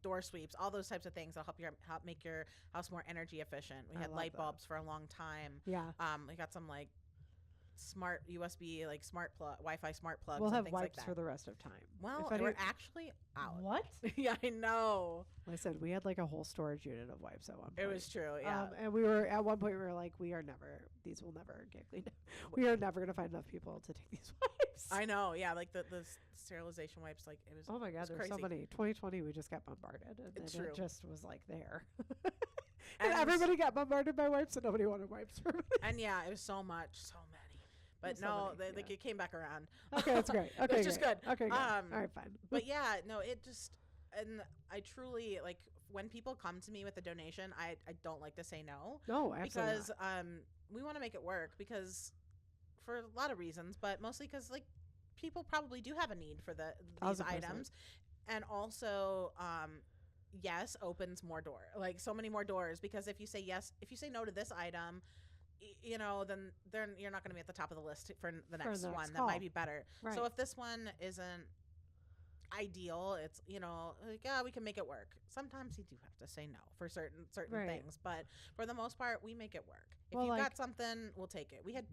door sweeps, all those types of things that'll help make your house more energy efficient. We I had love light that. bulbs for a long time. Yeah. We got some like smart USB like Wi-Fi smart plugs. We'll and have things wipes like that. for the rest of time. Well, If any- we're actually out. What? Yeah, I know. Listen, we had like a whole storage unit of wipes at one point. It was true. Yeah. And we were at one point we were like, these will never get cleaned. We are never gonna find enough people to take these wipes. I know. Yeah, like the sterilization wipes. Like it was. Oh my God, It's there's so crazy. many. 2020, we just got bombarded, and It's then true. it just was like there. And And- everybody got bombarded by wipes, and nobody wanted wipes for me. And yeah, it was so many. But So no, many, like yeah. it came back around. Okay, that's great. Okay, Which is great. good. Okay, good. Um, All right, fine. But yeah, no, it just, and I truly like when people come to me with a donation, I don't like to say no. No, absolutely. Because we want to make it work because for a lot of reasons, but mostly because like people probably do have a need for these 1000%. items, and also yes, opens more like so many more doors, because if you say no to this item, then you're not going to be at the top of the list for the next next one that call. might be better. Right. So if this one isn't ideal, it's like, yeah, we can make it work. Sometimes you do have to say no for certain Right. things, but for the most part we make it work. If Well, you like- got something, we'll take it. We had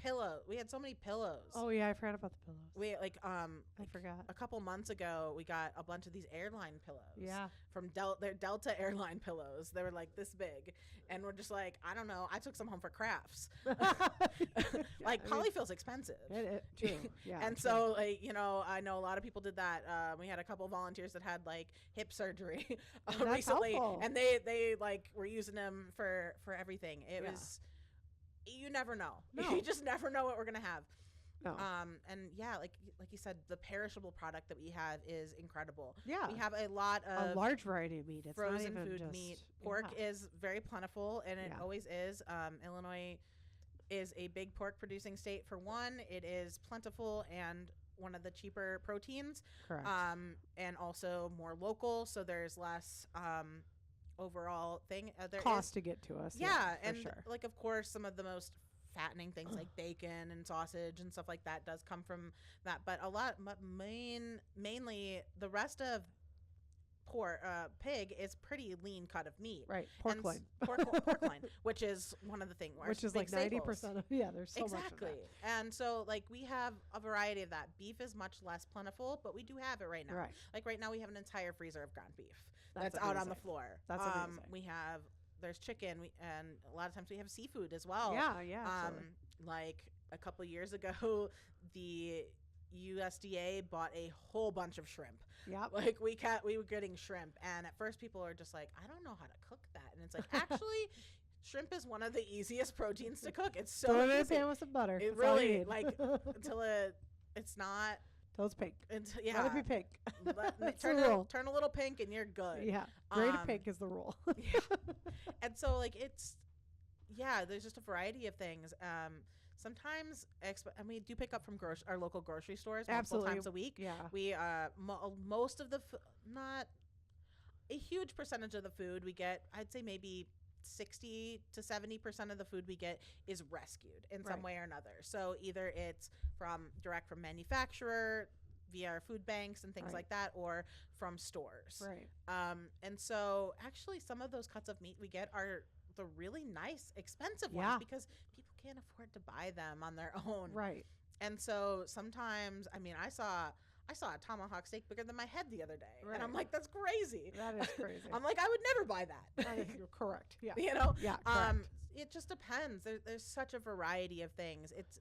so many pillows. Oh yeah, I forgot about the pillows. We like I forgot. a couple months ago we got a bunch of these airline pillows. Yeah. From they're Delta airline pillows. They were like this big, and we're just like, I don't know, I took some home for crafts. Like polyfill's expensive. True. Yeah. And true. so, like, I know a lot of people did that. We had a couple volunteers that had like hip surgery That's recently, helpful. and they like were using them for everything. It Yeah. was, you never know. No. You just never know what we're gonna have. No. And yeah, like you said, the perishable product that we have is incredible. Yeah. We have a lot a of large variety of meat. It's not frozen even food just meat. Pork yeah. is very plentiful, and it Yeah. always is. Illinois is a big pork producing state. For one, it is plentiful and one of the cheaper proteins, Correct. and also more local, so there's less overall thing. There Cost is, to get to us. yeah, for and sure. like of course some of the most fattening things like bacon and sausage and stuff like that does come from that, but mainly the rest of pig is pretty lean cut of meat. Right. Pork And loin. pork loin, which is one of the things, Which is like 90% of there's so much of exactly. that. And so like we have a variety of that. Beef is much less plentiful, but we do have it right now. Right. Like right now we have an entire freezer of ground beef That's that's out on the amazing. floor. That's amazing. We have there's chicken, and a lot of times we have seafood as well. Yeah, yeah. absolutely. Like a couple of years ago, the USDA bought a whole bunch of shrimp. Yep. Like we were getting shrimp, and at first people were just like, I don't know how to cook that, and it's like actually, shrimp is one of the easiest proteins to cook. It's so Throw it in a easy. pan with some butter. It That's all you really need. like until it's not Those pink. And Let it be pink. That's the turn rule. turn a little pink and you're good. Yeah. Grade of pink is the rule. Yeah. And so like there's just a variety of things. Sometimes and we do pick up from our local grocery stores multiple times a week. Yeah. We most of the not a huge percentage of the food we get, I'd say maybe 60 to 70% of the food we get is rescued in some way or another. So either it's direct from manufacturer via our food banks and things like that, or from stores. Right. And so actually some of those cuts of meat we get are the really nice, expensive ones because people can't afford to buy them on their own. Right. And so sometimes, I mean, I saw a tomahawk steak bigger than my head the other day. Right. And I'm like, that's crazy. That is crazy. I'm like, I would never buy that. You're correct. Yeah. You know? Yeah, correct. It just depends. There's such a variety of things. It's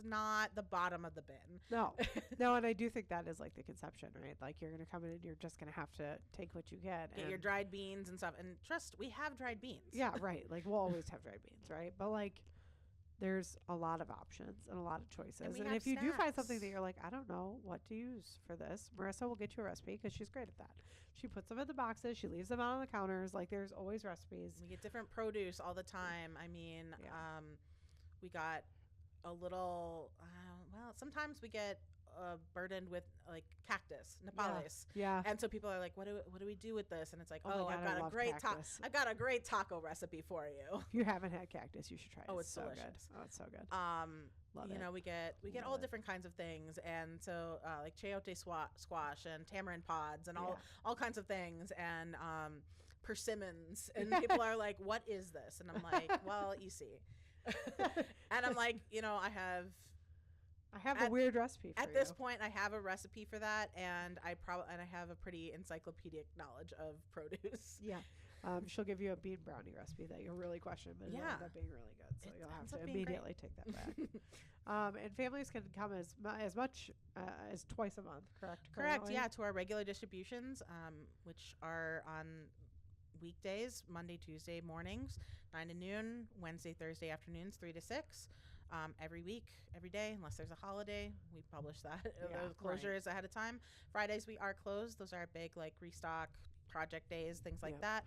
not the bottom of the bin. No. No, and I do think that is like the conception, right? Like you're going to come in and you're just going to have to take what you get. Get your dried beans and stuff. And trust, we have dried beans. Yeah, right. Like we'll always have dried beans, right? But like there's a lot of options and a lot of choices. And if you do find something that you're like, I don't know what to use for this, Marissa will get you a recipe because she's great at that. She puts them in the boxes. She leaves them out on the counters. Like there's always recipes. We get different produce all the time. I mean, we got a little, sometimes we get burdened with like cactus, Nepales. Yeah. And so people are like, what do we do with this? And it's like, God, I've got a great taco recipe for you. If you haven't had cactus, you should try it. Oh, it's so delicious. Good. Oh, it's so good. Love it. We get all different kinds of things, and so like chayote squash and tamarind pods and all kinds of things, and persimmons. And people are like, what is this? And I'm like, well, you see. And I'm like, I have a weird recipe for at this point. I have a recipe for that, and I have a pretty encyclopedic knowledge of produce. Yeah. She'll give you a bean brownie recipe that you'll really question, but it'll end up being really good. So you'll have to immediately take that back. And families can come as much as twice a month, correct? Correct, yeah, to our regular distributions, which are on weekdays, Monday, Tuesday mornings, 9 to noon, Wednesday, Thursday afternoons, 3 to 6. Every week, every day, unless there's a holiday, we publish that. Those closures ahead of time. Fridays we are closed. Those are big like restock project days, things like that.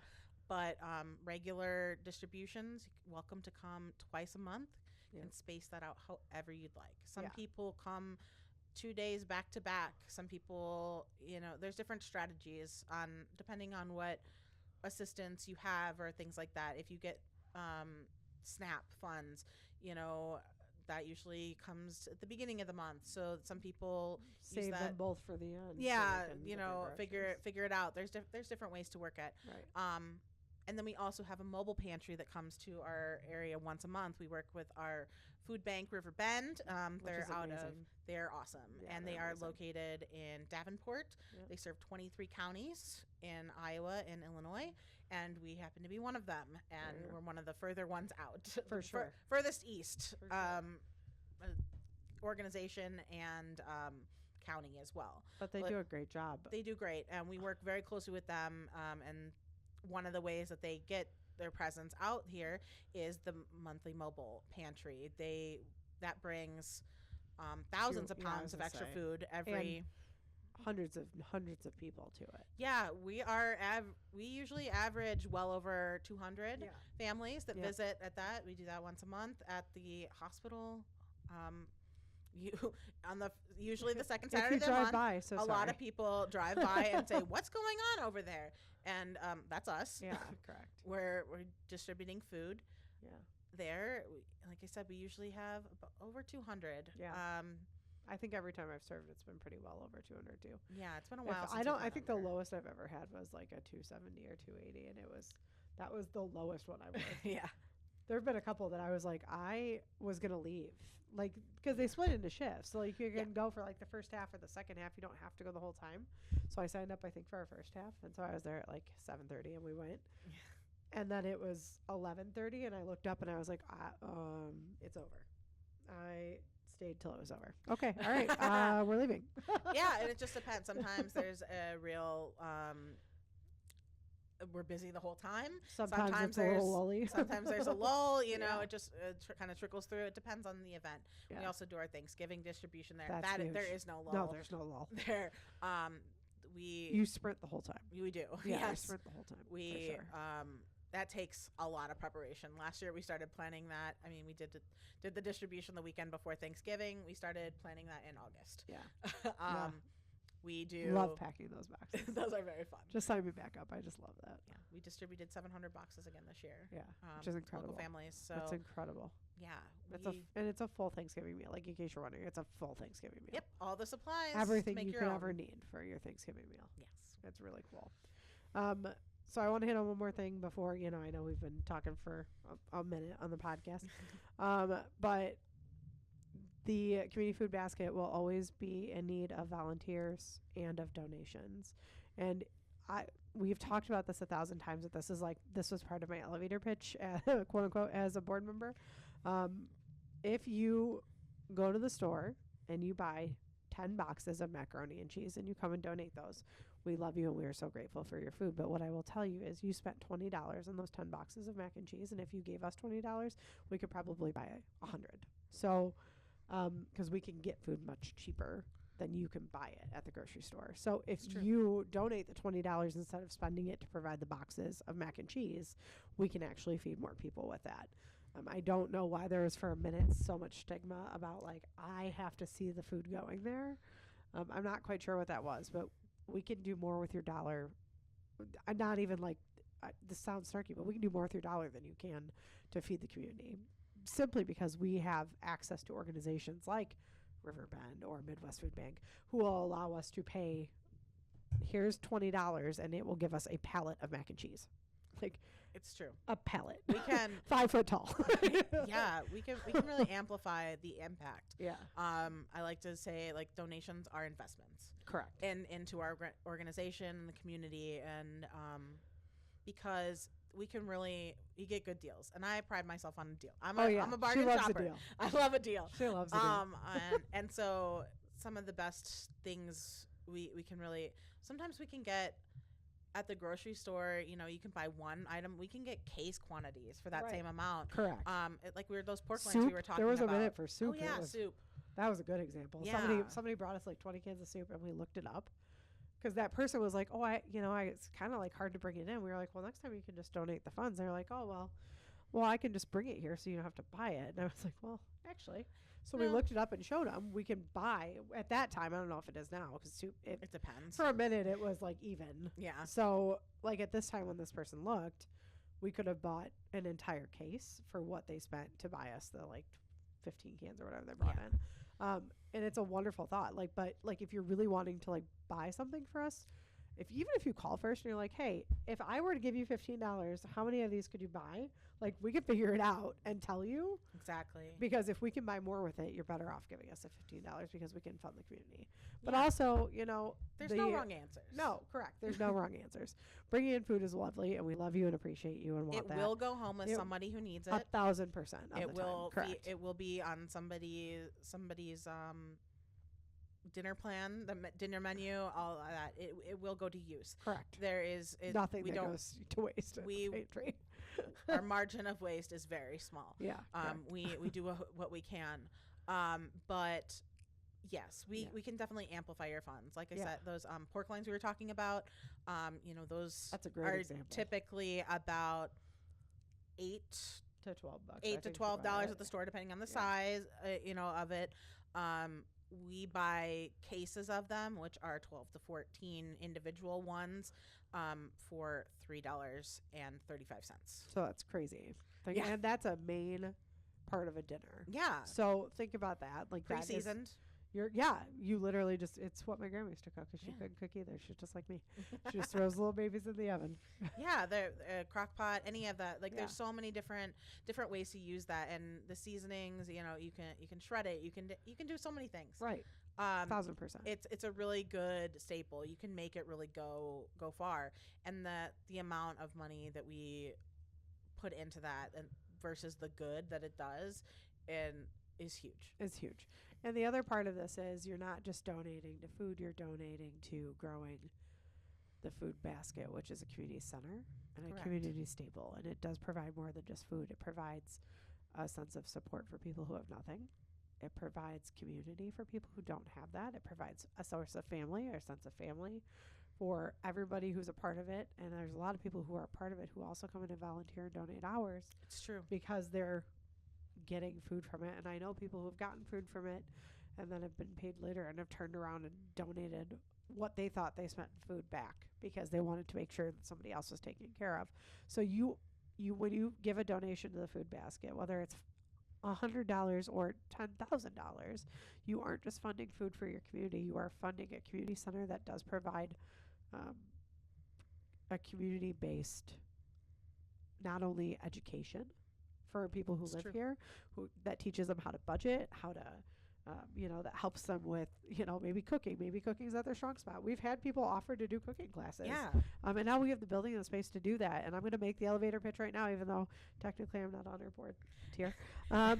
But regular distributions, welcome to come twice a month and space that out however you'd like. Some people come 2 days back to back. Some people, there's different strategies depending on what assistance you have or things like that. If you get SNAP funds, that usually comes at the beginning of the month. So some people save them both for the end. Yeah, figure it out. There's different ways to work it. Right. And then we also have a mobile pantry that comes to our area once a month. We work with our food bank, River Bend. They're awesome. Yeah, and they are located in Davenport. Yep. They serve 23 counties in Iowa and Illinois. And we happen to be one of them. And we're one of the further ones out. For sure. Furthest east for sure. Organization and county as well. But they do a great job. They do great. And we work very closely with them. And one of the ways that they get their presence out here is the monthly mobile pantry. That brings thousands of pounds of extra food every... hundreds of people to it. Yeah, we usually average well over 200 families that visit at that. We do that once a month at the hospital. Usually the second Saturday of the month, a lot of people drive by and say, "What's going on over there?" And that's us. Yeah, correct. We're distributing food. Yeah. There, like I said, we usually have over 200. Yeah. I think every time I've served, it's been pretty well over 200 too. Yeah, it's been a while. I think the lowest I've ever had was like a 270 or 280, and that was the lowest one I was. Yeah. There have been a couple that I was like, I was gonna leave, like because they split into shifts, so like you can go for like the first half or the second half. You don't have to go the whole time. So I signed up, I think, for our first half, and so I was there at like 7:30, and we went. And then it was 11:30, and I looked up and I was like, it's over. I stayed till it was over. Okay, all right, we're leaving. Yeah, and it just depends. Sometimes there's a real we're busy the whole time. Sometimes it's a little lully. Sometimes there's a lull. You know, Yeah. it just kind of trickles through. It depends on the event. Yeah. We also do our Thanksgiving distribution there. That's huge. There is no lull. No, there's no lull. There. You sprint the whole time. We do. Yeah, yes. you sprint the whole time. We for sure. That takes a lot of preparation. Last year we started planning that. I mean, we did the distribution the weekend before Thanksgiving. We started planning that in August. Yeah. Yeah. We do love packing those boxes. Those are very fun. Just sign me back up. I just love that. Yeah, we distributed 700 boxes again this year. Yeah, which is incredible. Local families. So that's incredible. Yeah, and it's a full Thanksgiving meal. Like in case you're wondering, it's a full Thanksgiving meal. Yep, all the supplies. Everything you could ever need for your Thanksgiving meal. Yes, it's really cool. So I want to hit on one more thing before I know we've been talking for a minute on the podcast, but the community food basket will always be in need of volunteers and of donations. And we've talked about this 1,000 times, that this was part of my elevator pitch, quote unquote, as a board member. If you go to the store and you buy 10 boxes of macaroni and cheese and you come and donate those, we love you and we are so grateful for your food. But what I will tell you is you spent $20 on those 10 boxes of mac and cheese. And if you gave us $20, we could probably buy 100. So, because we can get food much cheaper than you can buy it at the grocery store. So if you donate the $20 instead of spending it to provide the boxes of mac and cheese, we can actually feed more people with that. I don't know why there was for a minute so much stigma about I have to see the food going there. I'm not quite sure what that was, but we can do more with your dollar. I'm not even this sounds snarky, but we can do more with your dollar than you can to feed the community, simply because we have access to organizations like Riverbend or Midwest Food Bank who will allow us to pay, here's $20 and it will give us a pallet of mac and cheese. It's true. A pallet. We can 5 foot tall. Yeah, we can really amplify the impact. Yeah. I like to say donations are investments. Correct. Into our organization and the community, and because we get good deals, and I pride myself on a deal. I'm a bargain she loves shopper. A deal. I love a deal. She loves a deal. And so some of the best things we can really, sometimes we can get at the grocery store, you can buy one item. We can get case quantities for that same amount. Correct. Those pork soup, loins we were talking about. There was a minute for soup. Oh, yeah, soup. That was a good example. Yeah. Somebody brought us 20 cans of soup and we looked it up. Because that person was like, it's kind of hard to bring it in. We were like, well, next time you can just donate the funds. They were like, oh, well, I can just bring it here so you don't have to buy it. And I was like, well, actually. So we looked it up and showed them. We can buy, at that time, I don't know if it is now, because soup, it depends. For a minute, it was even. Yeah. So, at this time when this person looked, we could have bought an entire case for what they spent to buy us the 15 cans or whatever they brought in. And it's a wonderful thought. But if you're really wanting to buy something for us, even if you call first and you're like, hey, if I were to give you $15, how many of these could you buy? We could figure it out and tell you. Exactly. Because if we can buy more with it, you're better off giving us the $15 because we can fund the community. But also, there's no wrong answers. No, correct. There's no wrong answers. Bringing in food is lovely, and we love you and appreciate you and want that. It will go home with somebody who needs it. 1,000% of it the will time. Correct. It will be on somebody's dinner plan, the dinner menu, all of that. It will go to use. Correct. There is nothing that goes to waste. Our margin of waste is very small. Yeah. We do what we can, but yes, we can definitely amplify your funds. Like I said, those pork loins we were talking about, those that's a great example. Typically about $8 to $12. $8 to $12 at the store, depending on the size, of it. We buy cases of them, which are 12 to 14 individual ones, for $3.35. So that's crazy. And that's a main part of a dinner. Yeah. So think about that. Pre-seasoned. You literally just, it's what my grandma used to cook because she couldn't cook either. She's just like me. She just throws little babies in the oven. Yeah, the crock pot, any of that. There's so many different ways to use that, and the seasonings. You can shred it. You can do so many things. Right. 1,000%. It's a really good staple. You can make it really go far, and the amount of money that we put into that and versus the good that it does, and is huge. It's huge. And the other part of this is you're not just donating to food, you're donating to growing the food basket, which is a community center and a Correct. community stable. And it does provide more than just food. It provides a sense of support for people who have nothing. It provides community for people who don't have that. It provides a source of family or a sense of family for everybody who's a part of it. And there's a lot of people who are a part of it who also come in and volunteer and donate hours It's true. because they're getting food from it. And I know people who have gotten food from it and then have been paid later and have turned around and donated what they thought they spent in food back because they wanted to make sure that somebody else was taken care of. So you when you give a donation to the food basket, whether it's $100 or $10,000, you aren't just funding food for your community. You are funding a community center that does provide um, a community-based, not only education for people who It's live true. here, that teaches them how to budget, how to, that helps them with, maybe cooking. Maybe cooking's not their strong spot. We've had people offer to do cooking classes. Yeah. And now we have the building and the space to do that. And I'm going to make the elevator pitch right now, even though technically I'm not on our board tier. I'm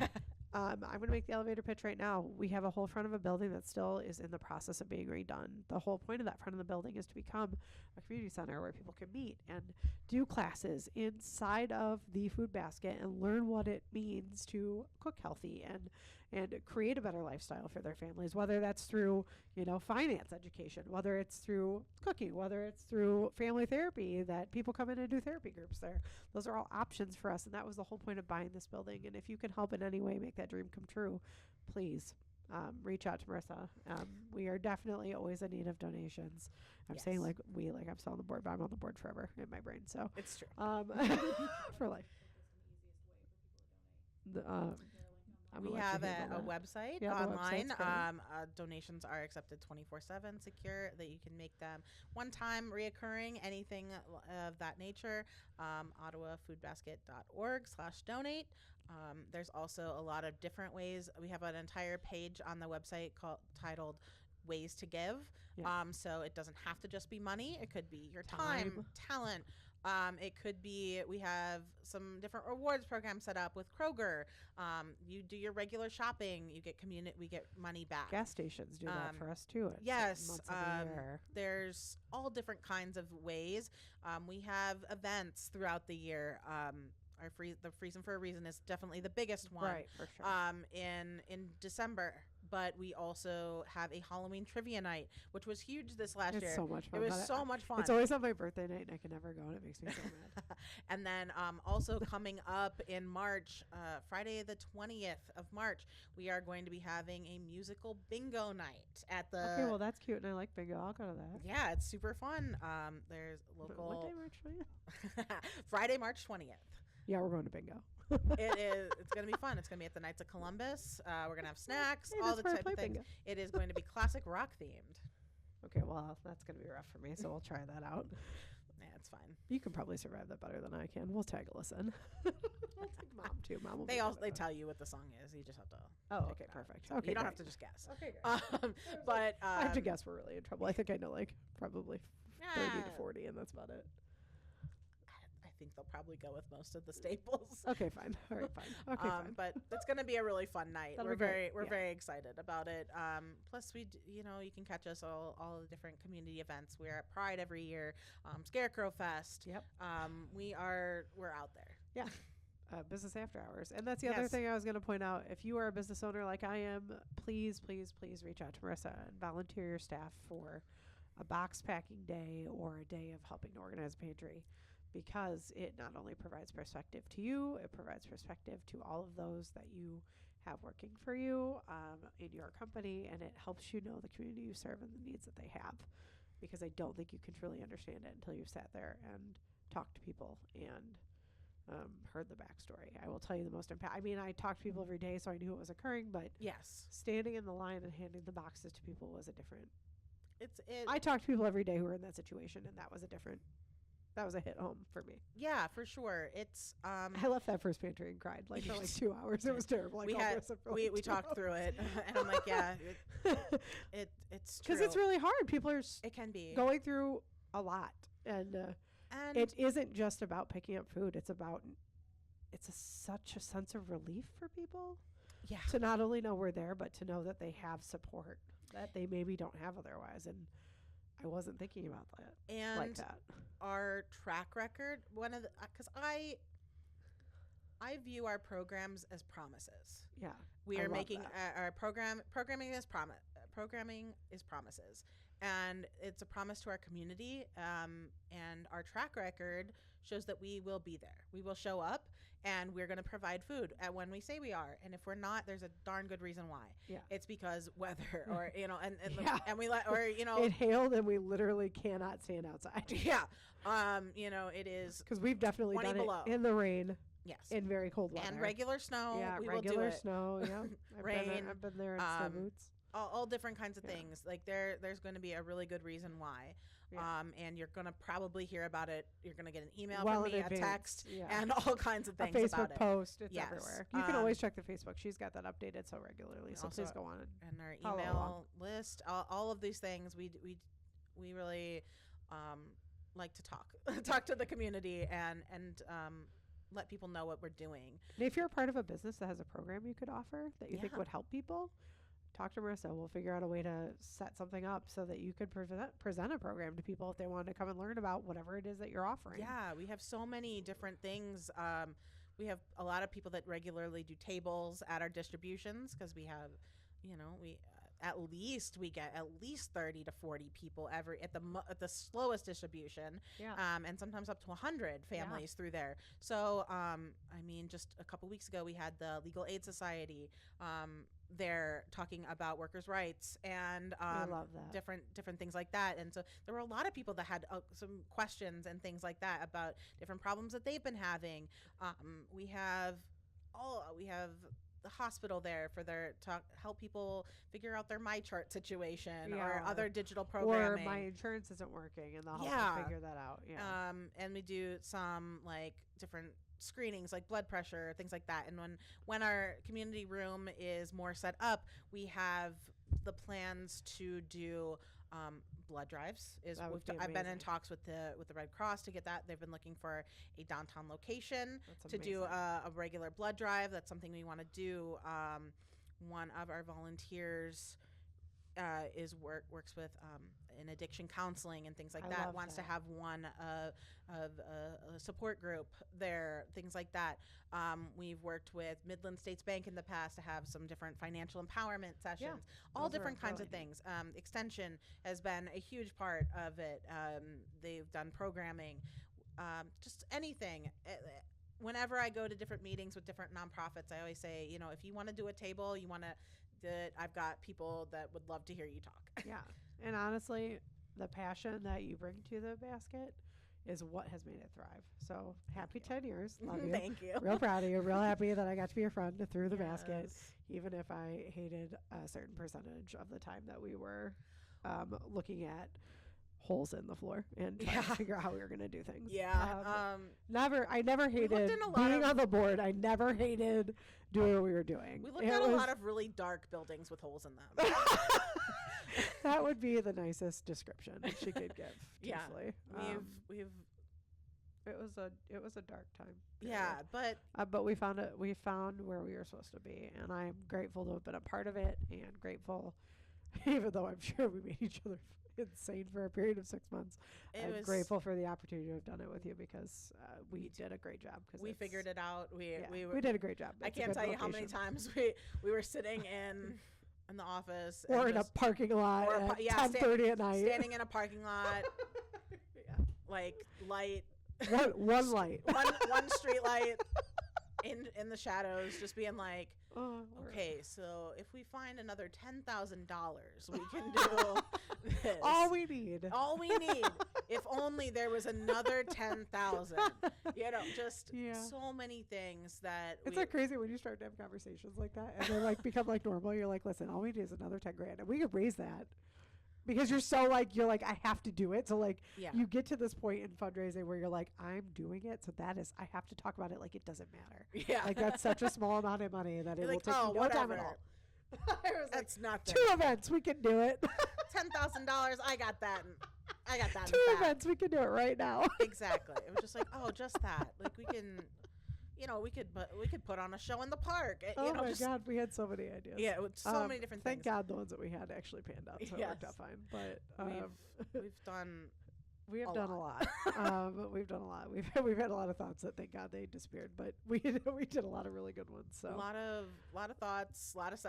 going to make the elevator pitch right now. We have a whole front of a building that still is in the process of being redone. The whole point of that front of the building is to become a community center where people can meet and do classes inside of the food basket and learn what it means to cook healthy and create a better lifestyle for their families, whether that's through, finance education, whether it's through cooking, whether it's through family therapy, that people come in and do therapy groups there. Those are all options for us, and that was the whole point of buying this building. And if you can help in any way make that dream come true, please reach out to Marissa. We are definitely always in need of donations. I'm saying Yes. I'm still on the board, but I'm on the board forever in my brain. So It's true. for life. I'm We gonna let have you handle a that. website Yeah, the online. website's great. Donations are accepted 24/7, secure, that you can make them one time, reoccurring, anything of that nature. OttawaFoodBasket.org/donate. There's also a lot of different ways. We have an entire page on the website titled Ways to Give. Yeah. So it doesn't have to just be money. It could be your time, talent. It could be, we have some different rewards programs set up with Kroger. You do your regular shopping, you get we get money back. Gas stations do that for us too. At Yes, certain months of the year. there's all different kinds of ways. We have events throughout the year. The Freezing for a Reason is definitely the biggest one. Right, for sure. In December. But we also have a Halloween trivia night, which was huge this last It's year. so much fun. It was but so much fun. It's always on my birthday night, and I can never go, and it makes me so mad. And then also coming up in March, Friday the 20th of March, we are going to be having a musical bingo night at the... Okay, well, that's cute, and I like bingo. I'll go to that. Yeah, it's super fun. There's local... What day, March 20th? Friday, March 20th. Yeah, we're going to bingo. It's going to be fun. It's going to be at the Knights of Columbus. We're going to have snacks, Hey, all that's the where I type play of things. bingo. It is going to be classic rock themed. Okay, well, that's going to be rough for me, so we'll try that out. Yeah, it's fine. You can probably survive that better than I can. We'll tag a listen. I'll take Mom, too. Mom will They be also good at tell you what the song is. You just have to... that. Oh, pick okay, it out. perfect. So Okay, you don't great. have to just guess. Okay, great. But I have to guess we're really in trouble. I think I know, probably 30 to Yeah. 40, and that's about it. I think they'll probably go with most of the staples. Okay, fine. All right, fine. Okay, fine. But it's going to be a really fun night. That'll We're be great. very Yeah. very excited about it. Plus you can catch us all the different community events. We're at Pride every year, Scarecrow Fest. Yep. We're out there. Yeah. Business after hours. And that's the other Yes. thing I was going to point out. If you are a business owner like I am, please, please, please reach out to Marissa and volunteer your staff for a box packing day or a day of helping to organize a pantry, because it not only provides perspective to you, it provides perspective to all of those that you have working for you in your company, and it helps you know the community you serve and the needs that they have, because I don't think you can truly understand it until you've sat there and talked to people and heard the backstory. I will tell you the most impact. I mean, I talked to people every day, so I knew it was occurring, but Yes. standing in the line and handing the boxes to people was a different. It I talk to people every day who are in that situation, and that was a hit home for me. Yeah, for sure. It's I left that first pantry and cried for 2 hours. It was terrible. we talked through it, and I'm like, yeah, it's true. because it's really hard. People are it can be going through a lot, and and it isn't just about picking up food. It's such a sense of relief for people yeah. to not only know we're there, but to know that they have support that they maybe don't have otherwise. And I wasn't thinking about that And like that. our track record, because I view our programs as promises. Yeah. We I are love making that. our programming is promises, and it's a promise to our community. And our track record shows that we will be there. We will show up, and we're going to provide food at when we say we are. And if we're not, there's a darn good reason why. Yeah. It's because weather, or Yeah. and we let, or It hailed and we literally cannot stand outside. yeah, it is Because we've definitely 20 done below. it in the rain, yes, in very cold weather. and regular snow. Yeah, we regular will do it. snow. Yeah, Rain, I've been there in snow boots. All different kinds of Yeah. things. Like there's going to be a really good reason why. Yeah. And you're going to probably hear about it. You're going to get an email Well from in me, a advance, text, yeah. and all kinds of A things Facebook about it. post. It's Yes. everywhere. You can always check the Facebook. She's got that updated so regularly. So Also, please go on. And our follow email along. list, all of these things, we really like to talk to the community and let people know what we're doing. And if you're a part of a business that has a program you could offer that you think Yeah. would help people, talk to Marissa. We'll figure out a way to set something up so that you could present a program to people if they want to come and learn about whatever it is that you're offering. Yeah, we have so many different things. We have a lot of people that regularly do tables at our distributions because we have, we get at least 30 to 40 people at the slowest distribution. Yeah. And sometimes up to 100 families through there. So, just a couple weeks ago, we had the Legal Aid Society there talking about workers' rights and I love that. different things like that. And so there were a lot of people that had some questions and things like that about different problems that they've been having. We have the hospital there for help people figure out their MyChart situation or other digital programming. Or my insurance isn't working and they'll help me figure that out. Yeah. And we do some like different screenings like blood pressure, things like that. And when our community room is more set up, we have the plans to do blood drives. I've been in talks with the Red Cross to get that. They've been looking for a downtown location to do a regular blood drive. That's something we want to do. One of our volunteers works with in addiction counseling and things like that. Wants to have one of a support group there, things like that. We've worked with Midland States Bank in the past to have some different financial empowerment sessions, all different kinds of things. Extension has been a huge part of it. They've done programming, just anything. Whenever I go to different meetings with different nonprofits, I always say, if you want to do a table, I've got people that would love to hear you talk. Yeah. And honestly, the passion that you bring to the basket is what has made it thrive. So happy 10 years. Love you. Thank you. Real proud of you. Real happy that I got to be your friend through the basket, even if I hated a certain percentage of the time that we were looking at holes in the floor and trying to figure out how we were going to do things. Yeah. I never hated being on the board. I never hated doing what we were doing. We looked at a lot of really dark buildings with holes in them. That would be the nicest description she could give. Yeah. We've it was a dark time. Period. Yeah, but we found it. We found where we were supposed to be, and I'm grateful to have been a part of it, and grateful, even though I'm sure we made each other insane for a period of 6 months. I'm grateful for the opportunity to have done it with you because we did a great job. We figured it out. We did a great job. I can't tell you how many times we were sitting in the office or in a parking lot at 10:30 at night, standing in a parking lot, like light, one light, one street light in the shadows, just being like, okay, so if we find another $10,000, we can do this. All we need. If only there was another 10,000. Just so many things that. It's like crazy when you start to have conversations like that, and they like become like normal. You're like, listen, all we need is another 10 grand, and we could raise that. Because you're like, I have to do it. So like, you get to this point in fundraising where you're like, I'm doing it. So I have to talk about it like it doesn't matter. Yeah. Like that's such a small amount of money that it will take no time at all. That's nothing. 2 events, we can do it. $10,000, I got that. Two events, we can do it right now. Exactly. It was just like, just that. Like we can we could put on a show in the park. Oh my God, we had so many ideas. Yeah, with so many different thank things. God the ones that we had actually panned out, so it worked out fine. But we've done. We have done a lot. We've done a lot. We've had a lot of thoughts that thank God they disappeared, but we did a lot of really good ones. So a lot of thoughts, a lot of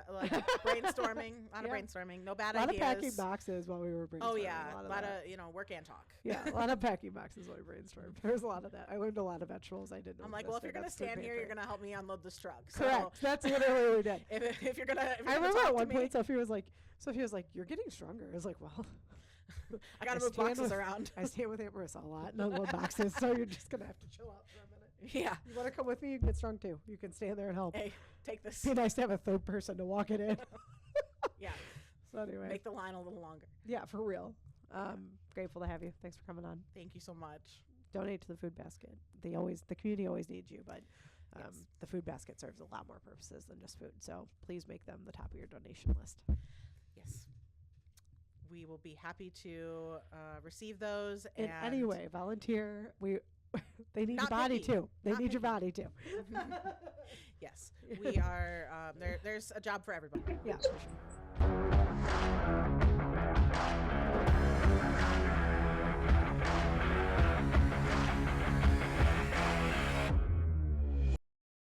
brainstorming, brainstorming. No bad ideas. A lot ideas. of packing boxes while we were brainstorming. Oh yeah, a lot of work and talk. Yeah, a lot of packing boxes while we brainstormed. There was a lot of that. I learned a lot of vegetables. I didn't. I'm like, well, if you're gonna stand here, you're gonna help me unload this truck. So correct. That's literally what we did. If you're gonna, I remember at one point Sophie was like, "You're getting stronger." I was like, "Well." I gotta move boxes around. I stand with Aunt Marissa a lot and unload boxes, so you're just gonna have to chill out for a minute. Yeah. You want to come with me? You can get strong too. You can stand there and help. Hey, take this. Be nice to have a third person to walk it in. Yeah. So anyway, make the line a little longer. Yeah, for real. Grateful to have you. Thanks for coming on. Thank you so much. Donate to the food basket. The community always needs you, but the food basket serves a lot more purposes than just food. So please make them the top of your donation list. Yes. We will be happy to receive those. In any way, volunteer. They need your body picky. too. They Not need picky. your body too. Yes, we are. There's a job for everybody. Yeah, for sure.